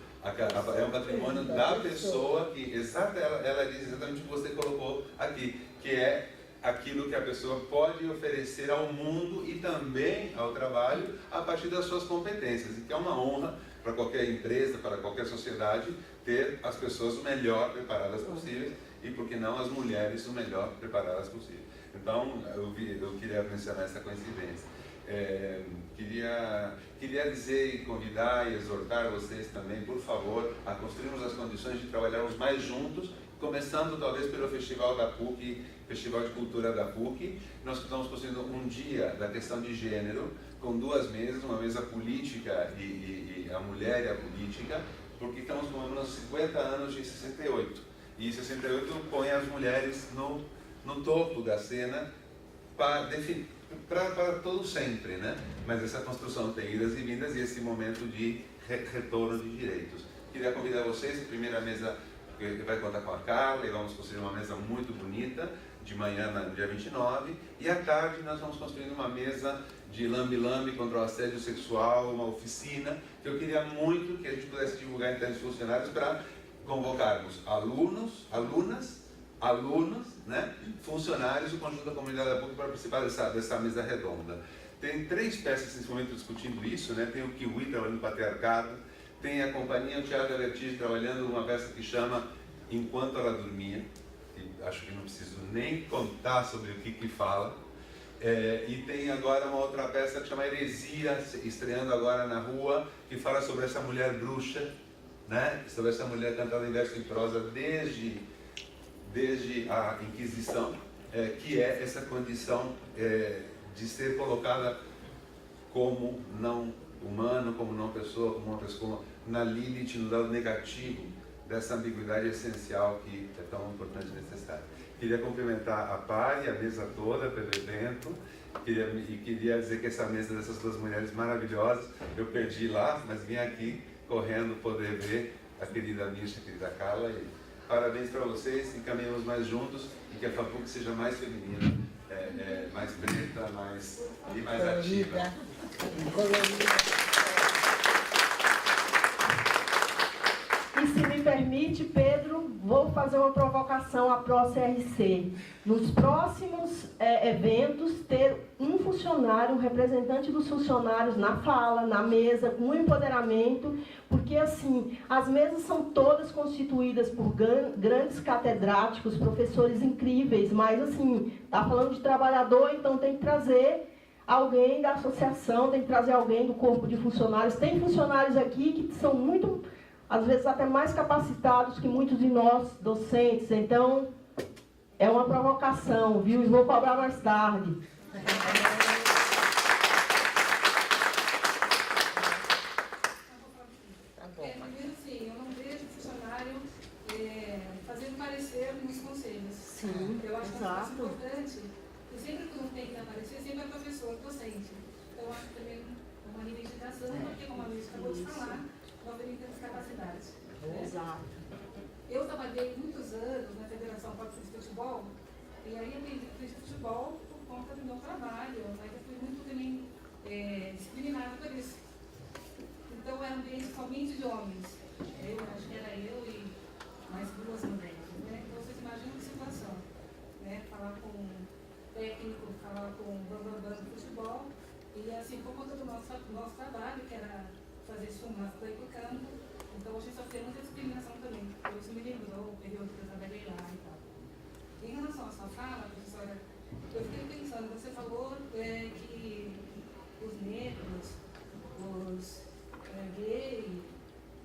É um patrimônio da pessoa que, ela diz exatamente o que você colocou aqui, que é aquilo que a pessoa pode oferecer ao mundo e também ao trabalho a partir das suas competências, e que é uma honra para qualquer empresa, para qualquer sociedade, ter as pessoas o melhor preparadas possíveis e, por que não, as mulheres o melhor preparadas possível. Então, eu queria mencionar essa coincidência. Queria dizer e convidar e exortar vocês também, por favor, a construirmos as condições de trabalharmos mais juntos, começando talvez pelo Festival da PUC, Festival de Cultura da PUC. Nós estamos construindo um dia da questão de gênero, com 2 mesas, uma mesa política e a mulher e a política, porque estamos comemorando 50 anos de 68. E 68 põe as mulheres no topo da cena para todo sempre, né? Mas essa construção tem idas e vindas e esse momento de retorno de direitos. Queria convidar vocês, a primeira mesa que vai contar com a Carla, e vamos construir uma mesa muito bonita, de manhã, no dia 29, e à tarde nós vamos construindo uma mesa de lambe-lambe contra o assédio sexual, uma oficina, que eu queria muito que a gente pudesse divulgar entre os funcionários para convocarmos alunos, né, funcionários do conjunto da comunidade da PUC para participar dessa mesa redonda. Tem 3 peças nesse momento discutindo isso, né? Tem o Kiwi trabalhando no patriarcado, tem a companhia, o Teatro Vertigem trabalhando uma peça que chama Enquanto Ela Dormia, que acho que não preciso nem contar sobre o que fala, e tem agora uma outra peça que chama Heresia, estreando agora na rua, que fala sobre essa mulher bruxa, né? Sobre essa mulher cantada em verso e prosa desde a Inquisição, que é essa condição de ser colocada como não humano, como não pessoa, como uma pessoa, na Lilith, no lado negativo dessa ambiguidade essencial que é tão importante e necessária. Queria cumprimentar a PAI, a mesa toda pelo evento, e queria dizer que essa mesa dessas 2 mulheres maravilhosas, eu perdi lá, mas vim aqui correndo poder ver a querida Misha, a querida Carla, e parabéns para vocês, e caminhamos mais juntos, e que a FAPUC seja mais feminina, mais preta, e mais ativa. E se me permite, Pedro, vou fazer uma provocação à ProCRC. Nos próximos eventos, ter um funcionário, um representante dos funcionários na fala, na mesa, com empoderamento, porque assim, as mesas são todas constituídas por grandes catedráticos, professores incríveis, mas assim, está falando de trabalhador, então tem que trazer alguém da associação, tem que trazer alguém do corpo de funcionários. Tem funcionários aqui que são muito, às vezes até mais capacitados que muitos de nós, docentes. Então, é uma provocação, viu? E vou cobrar mais tarde. Primeiro, sim, eu não vejo funcionário fazendo parecer nos conselhos. Sim, eu acho que exato. é importante, e sempre que não tem que aparecer, sempre é professor, docente. Então, eu acho também uma reivindicação, porque, como a Luísa acabou de falar, nós temos capacidades. Exato. Eu trabalhei muitos anos na Federação Paulista de Futebol, e aí aprendi futebol por conta do meu trabalho, mas eu fui muito também disciplinada por isso. Então era um ambiente somente de homens. Eu acho que era eu e mais 2 mulheres. Né? Então vocês imaginam que situação. Né? Falar com um técnico, falar com um bambambam do futebol, e assim por conta do nosso trabalho, que era fazer chumaço para ir para o campo. Então, hoje sofremos muita discriminação também. Isso me lembrou o período que eu trabalhei lá e tal. Em relação à sua fala, professora, eu fiquei pensando, você falou que os negros, os gays,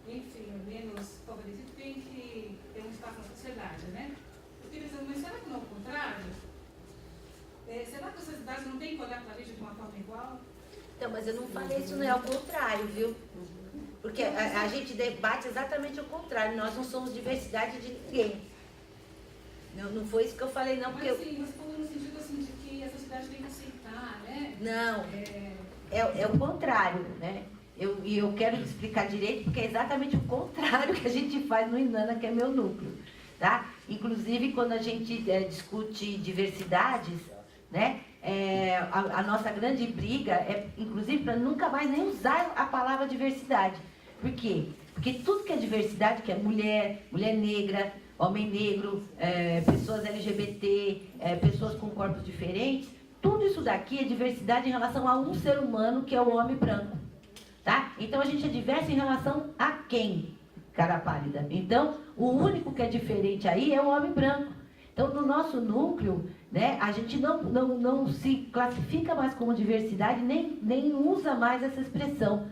enfim, os menos favorecidos, têm que ter um espaço na sociedade, né? Eu fiquei pensando, mas será que não é o contrário? Será que a sociedade não tem que olhar para a gente de uma forma igual? Então, mas eu não falei isso, não é ao contrário, viu? Porque a gente debate exatamente o contrário. Nós não somos diversidade de ninguém. Não foi isso que eu falei, não. Porque mas sim, você falou no sentido assim, de que a sociedade tem que aceitar, né? Não, é o contrário, né? E eu quero explicar direito, porque é exatamente o contrário que a gente faz no INANA, que é meu núcleo. Tá? Inclusive, quando a gente discute diversidades, né? A nossa grande briga é, inclusive, para nunca mais nem usar a palavra diversidade. Por quê? Porque tudo que é diversidade, que é mulher negra, homem negro, pessoas LGBT, pessoas com corpos diferentes, tudo isso daqui é diversidade em relação a um ser humano, que é o homem branco. Tá? Então, a gente é diverso em relação a quem? Cara pálida. Então, o único que é diferente aí é o homem branco. Então, no nosso núcleo, né, a gente não se classifica mais como diversidade, nem usa mais essa expressão.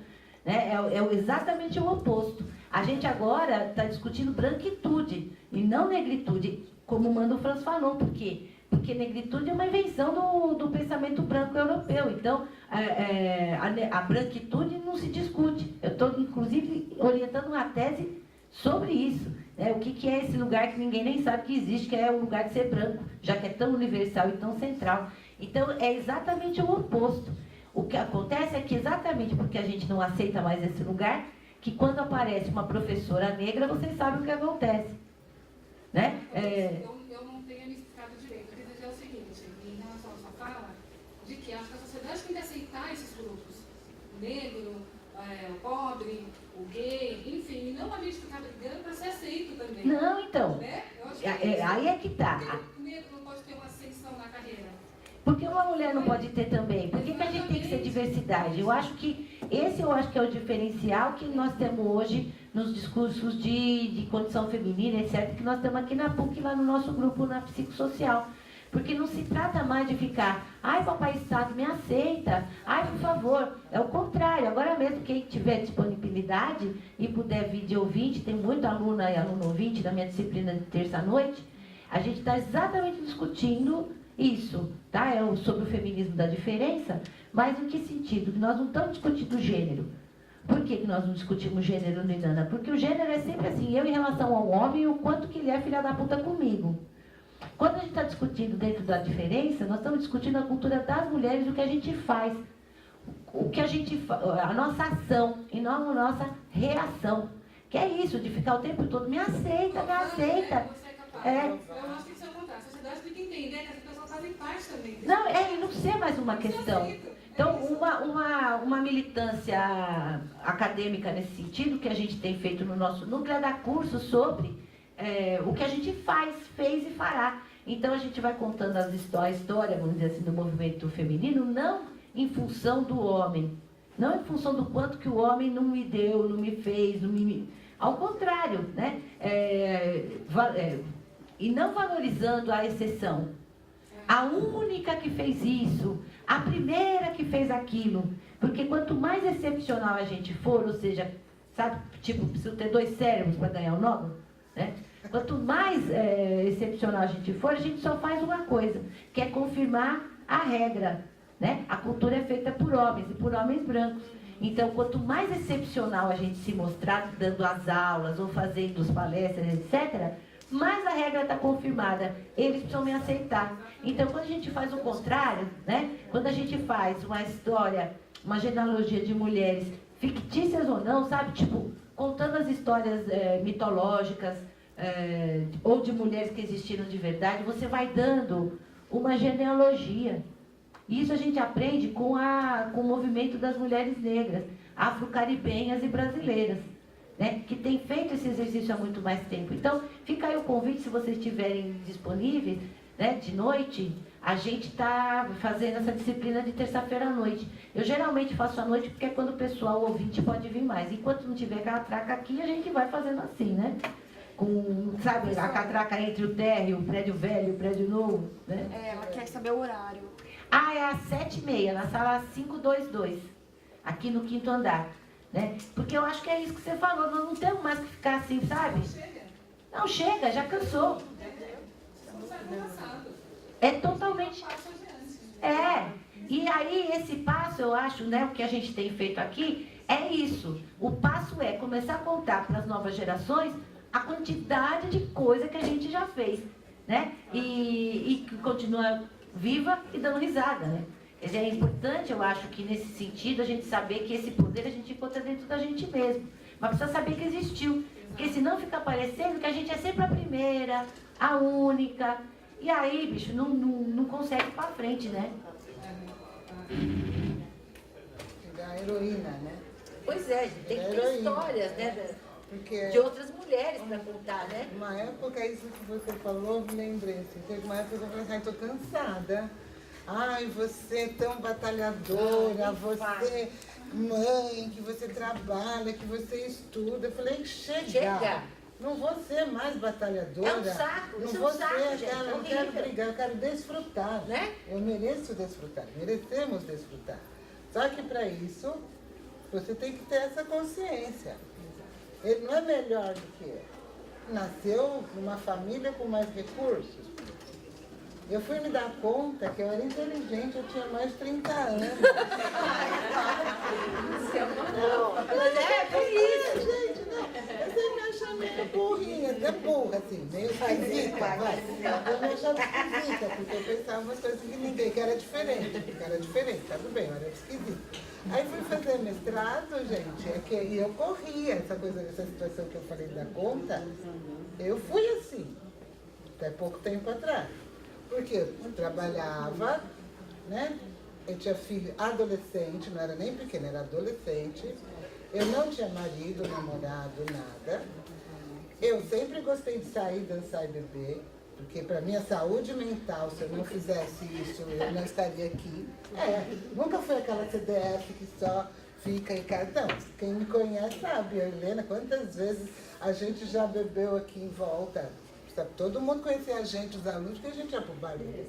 Né? É exatamente o oposto. A gente agora está discutindo branquitude e não negritude, como o Mando Franz falou. Por quê? Porque negritude é uma invenção do pensamento branco europeu. Então, a branquitude não se discute. Eu estou, inclusive, orientando uma tese sobre isso. Né? O que é esse lugar que ninguém nem sabe que existe, que é o lugar de ser branco, já que é tão universal e tão central. Então, é exatamente o oposto. O que acontece é que exatamente porque a gente não aceita mais esse lugar, que quando aparece uma professora negra, vocês sabem o que acontece. Né? Eu não tenho me explicado direito. Eu fala de que acho que a sociedade tem que aceitar esses grupos. O negro, o pobre, o gay, enfim, e não a gente ficar brigando para ser aceito também. Não, então, né? aí é que tá. Por que o negro não pode ter uma ascensão na carreira? Por que uma mulher não pode ter também? Por que a gente tem que ser diversidade? Eu acho que esse é o diferencial que nós temos hoje nos discursos de condição feminina, etc., que nós temos aqui na PUC, lá no nosso grupo, na psicossocial. Porque não se trata mais de ficar, ai, papai Estado, me aceita, ai, por favor. É o contrário. Agora mesmo, quem tiver disponibilidade e puder vir de ouvinte, tem muito aluna e aluno ouvinte na minha disciplina de terça-noite, a gente está exatamente discutindo isso, tá? Sobre o feminismo da diferença, mas em que sentido? Que nós não estamos discutindo gênero. Por que nós não discutimos gênero, Nina? Porque o gênero é sempre assim, eu em relação ao homem, o quanto que ele é filha da puta comigo. Quando a gente está discutindo dentro da diferença, nós estamos discutindo a cultura das mulheres, o que a gente faz, a nossa ação e não a nossa reação. Que é isso, de ficar o tempo todo, me aceita, me aceita. Eu acho que isso é o contrário. A sociedade tem que entender que as pessoas fazem parte também. Não, e não ser mais uma questão. Então, uma militância acadêmica nesse sentido, que a gente tem feito no nosso núcleo, é dar curso sobre o que a gente fez e fará. Então, a gente vai contando a história, vamos dizer assim, do movimento feminino, não em função do homem, não em função do quanto que o homem não me deu, não me fez, ao contrário, né? E não valorizando a exceção. A única que fez isso, a primeira que fez aquilo. Porque quanto mais excepcional a gente for, ou seja, sabe, tipo, preciso ter 2 cérebros para ganhar o Nobel, né? Quanto mais excepcional a gente for, a gente só faz uma coisa, que é confirmar a regra, né? A cultura é feita por homens e por homens brancos. Então, quanto mais excepcional a gente se mostrar, dando as aulas ou fazendo as palestras, etc., mais a regra está confirmada. Eles precisam me aceitar. Então, quando a gente faz o contrário, né? Quando a gente faz uma história, uma genealogia de mulheres fictícias ou não, sabe? Tipo, contando as histórias mitológicas ou de mulheres que existiram de verdade, você vai dando uma genealogia. Isso a gente aprende com o movimento das mulheres negras, afro-caribenhas e brasileiras, né, que tem feito esse exercício há muito mais tempo. Então, fica aí o convite, se vocês estiverem disponíveis, né, de noite, a gente está fazendo essa disciplina de terça-feira à noite. Eu geralmente faço à noite porque é quando o pessoal, o ouvinte, pode vir mais. Enquanto não tiver catraca aqui, a gente vai fazendo assim, né? Com, sabe, a catraca entre o térreo, o prédio velho, o prédio novo, né? Ela quer saber o horário. É às 7h30, na sala 522, aqui no 5º andar. Né? Porque eu acho que é isso que você falou, nós não temos mais que ficar assim, sabe? Não, chega, já cansou. É totalmente... E aí esse passo, eu acho, né, o que a gente tem feito aqui, é isso. O passo é começar a contar para as novas gerações a quantidade de coisa que a gente já fez, né? E que continua viva e dando risada, né? É importante, eu acho, que nesse sentido a gente saber que esse poder a gente encontra dentro da gente mesmo. Mas precisa saber que existiu. Porque senão fica parecendo que a gente é sempre a primeira, a única. E aí, bicho, não consegue ir pra frente, né? A heroína, né? Pois é, tem que ter histórias, né? Porque de outras mulheres para contar, né? Uma época, isso que você falou, me lembrei. Assim, teve uma época que eu falei assim, estou cansada. Ai, você é tão batalhadora, você mãe, que você trabalha, que você estuda. Eu falei, chega. Não vou ser mais batalhadora. É um saco, não isso vou é um saco, ser, gente. cara, não quero brigar, eu quero desfrutar. Né? Eu mereço desfrutar, merecemos desfrutar. Só que para isso, você tem que ter essa consciência. Ele não é melhor do que eu. Nasceu numa família com mais recursos. Eu fui me dar conta que eu era inteligente, eu tinha mais de 30 anos. Não, mas por isso, gente, não. Eu sempre me achava meio burrinha, até burra, assim, meio esquisita, vai. Eu me achava esquisita, porque eu pensava umas coisas que ninguém, que era diferente, tudo bem, eu era esquisita. Aí fui fazer mestrado, gente, e eu corria essa situação que eu falei da conta, eu fui assim, até pouco tempo atrás. Porque eu trabalhava, né? Eu tinha filho adolescente, não era nem pequeno, era adolescente. Eu não tinha marido, namorado, nada. Eu sempre gostei de sair, dançar e beber, porque para minha saúde mental, se eu não fizesse isso, eu não estaria aqui. Nunca foi aquela CDF que só fica em casa. Não, quem me conhece sabe, a Helena, quantas vezes a gente já bebeu aqui em volta. Sabe? Todo mundo conhecia a gente, os alunos, que a gente ia pro barulho.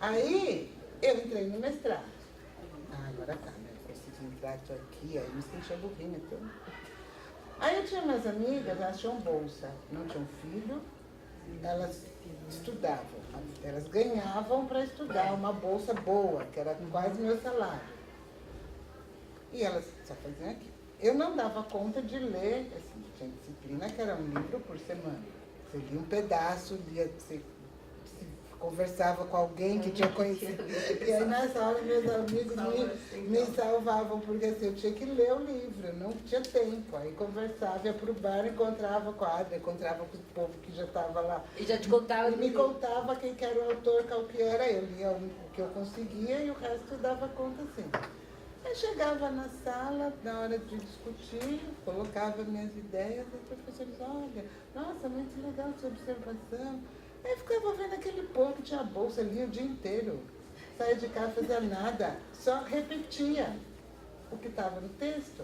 Aí, eu entrei no mestrado. Agora tá, né? Preciso entrar, tô aqui, aí me senti burrinha. Então. Aí eu tinha umas amigas, elas tinham bolsa, não tinham filho, elas estudavam. Elas ganhavam para estudar uma bolsa boa, que era quase meu salário. E elas só faziam aquilo. Eu não dava conta de ler, assim, tinha disciplina que era um livro por semana. Você lia um pedaço, você conversava com alguém que tinha conhecido. E aí nessa hora meus amigos me salvavam, porque assim, eu tinha que ler o livro, eu não tinha tempo. Aí conversava, ia pro bar, encontrava com a Adria, encontrava com o povo que já estava lá. E já te contava? E me contava quem que era o autor, qual que era. Eu lia o que eu conseguia e o resto eu dava conta assim. Aí chegava na sala, na hora de discutir, colocava minhas ideias, e os professores, olha, nossa, muito legal sua observação. Aí ficava vendo aquele povo que tinha bolsa ali o dia inteiro. Saía de casa, fazia nada, só repetia o que estava no texto.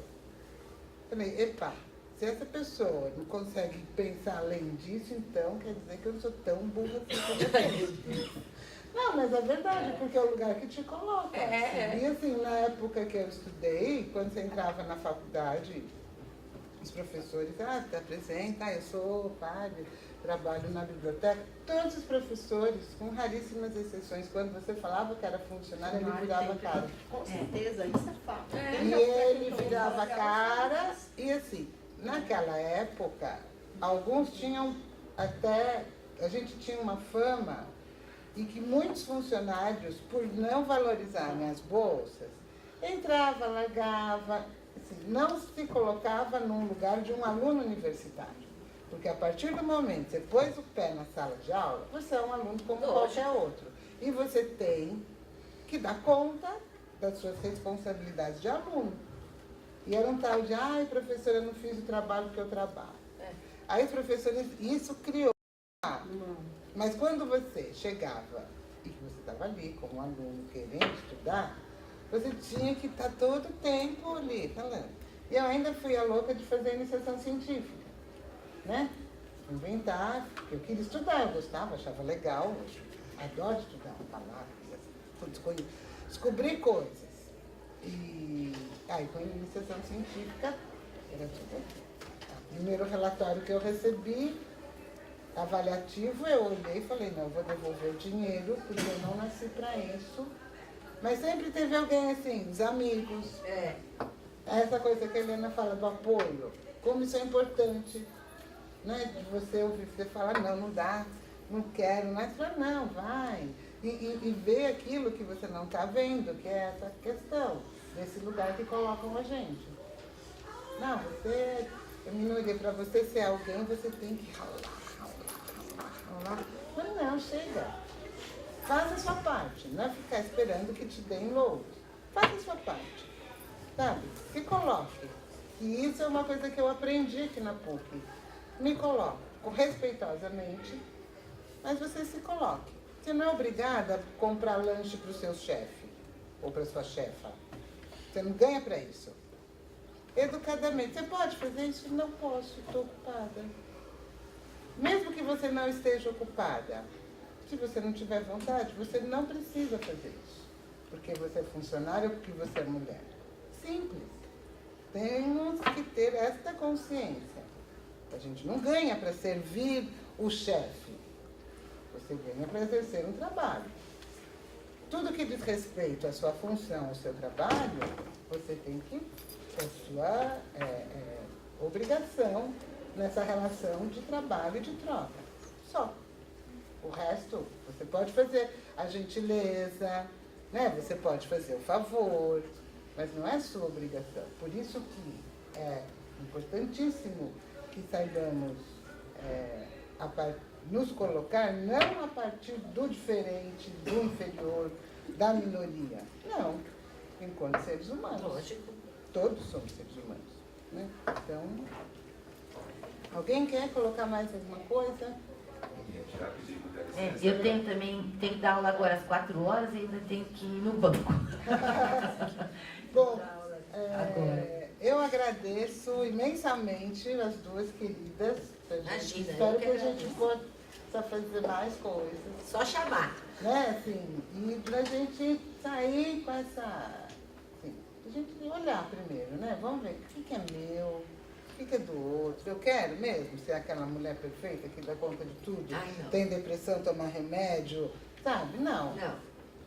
Falei, epa, se essa pessoa não consegue pensar além disso, então quer dizer que eu não sou tão burra assim como eu sou. Não, mas é verdade, porque é o lugar que te coloca. E assim, na época que eu estudei, quando você entrava na faculdade, os professores, te apresenta, eu sou padre, trabalho na biblioteca. Todos os professores, com raríssimas exceções, quando você falava que era funcionário, ele virava a cara. Com certeza, isso é fato. E ele virava a cara, e assim, naquela época, alguns tinham até, a gente tinha uma fama, e que muitos funcionários, por não valorizarem as bolsas, entrava, largava, assim, não se colocava num lugar de um aluno universitário. Porque a partir do momento que você pôs o pé na sala de aula, você é um aluno como qualquer outro. E você tem que dar conta das suas responsabilidades de aluno. E era um tal de, professora, eu não fiz o trabalho que eu trabalho. Aí os professores, isso criou. Mas quando você chegava e que você estava ali como aluno querendo estudar, você tinha que estar todo o tempo ali falando. E eu ainda fui a louca de fazer iniciação científica, né? Inventar, porque eu queria estudar, eu gostava, achava legal, eu adoro estudar palavras, descobrir coisas. E aí com a iniciação científica, era tudo aqui. O primeiro relatório que eu recebi, avaliativo, eu olhei e falei, não, eu vou devolver o dinheiro, porque eu não nasci para isso. Mas sempre teve alguém assim, os amigos. Essa coisa que a Helena fala do apoio, como isso é importante, né? De você ouvir, você falar, não dá, não quero, mas fala, não, vai. E ver aquilo que você não está vendo, que é essa questão, desse lugar que colocam a gente. Não, você, é minoria, para você ser alguém, você tem que ralar. Mas não, chega. Faz a sua parte. Não é ficar esperando que te deem louros. Faz a sua parte. Sabe? Se coloque. E isso é uma coisa que eu aprendi aqui na PUC. Me coloque respeitosamente, mas você se coloque. Você não é obrigada a comprar lanche para o seu chefe ou para a sua chefa. Você não ganha para isso. Educadamente. Você pode fazer isso? Não posso, estou ocupada. Mesmo que você não esteja ocupada, se você não tiver vontade, você não precisa fazer isso. Porque você é funcionário ou porque você é mulher. Simples. Temos que ter esta consciência. A gente não ganha para servir o chefe. Você ganha para exercer um trabalho. Tudo que diz respeito à sua função, ao seu trabalho, você tem que ter a sua obrigação nessa relação de trabalho e de troca. Só. O resto, você pode fazer a gentileza, né? Você pode fazer o favor, mas não é sua obrigação. Por isso que é importantíssimo que saibamos nos colocar não a partir do diferente, do inferior, da minoria. Não, enquanto seres humanos. Lógico. Todos somos seres humanos. Né? Então, alguém quer colocar mais alguma coisa? Já pedi muita É, licença. eu tenho que dar aula agora às 4 horas e ainda tenho que ir no banco. Bom, Agora. eu agradeço imensamente as duas queridas. Imagina, Espero eu que que a gente agradeço. possa fazer mais coisas. Só chamar. Né, assim, e pra gente sair com essa... Assim, a gente olhar primeiro, né? Vamos ver o que é meu, o que é do outro. Eu quero mesmo ser aquela mulher perfeita que dá conta de tudo, Ai, não. tem depressão, toma remédio, sabe? Não, Não.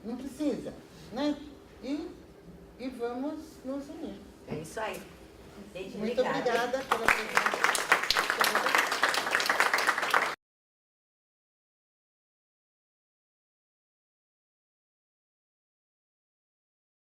não precisa, né? E vamos nos unir. É isso aí. Gente, Muito obrigada pela presença.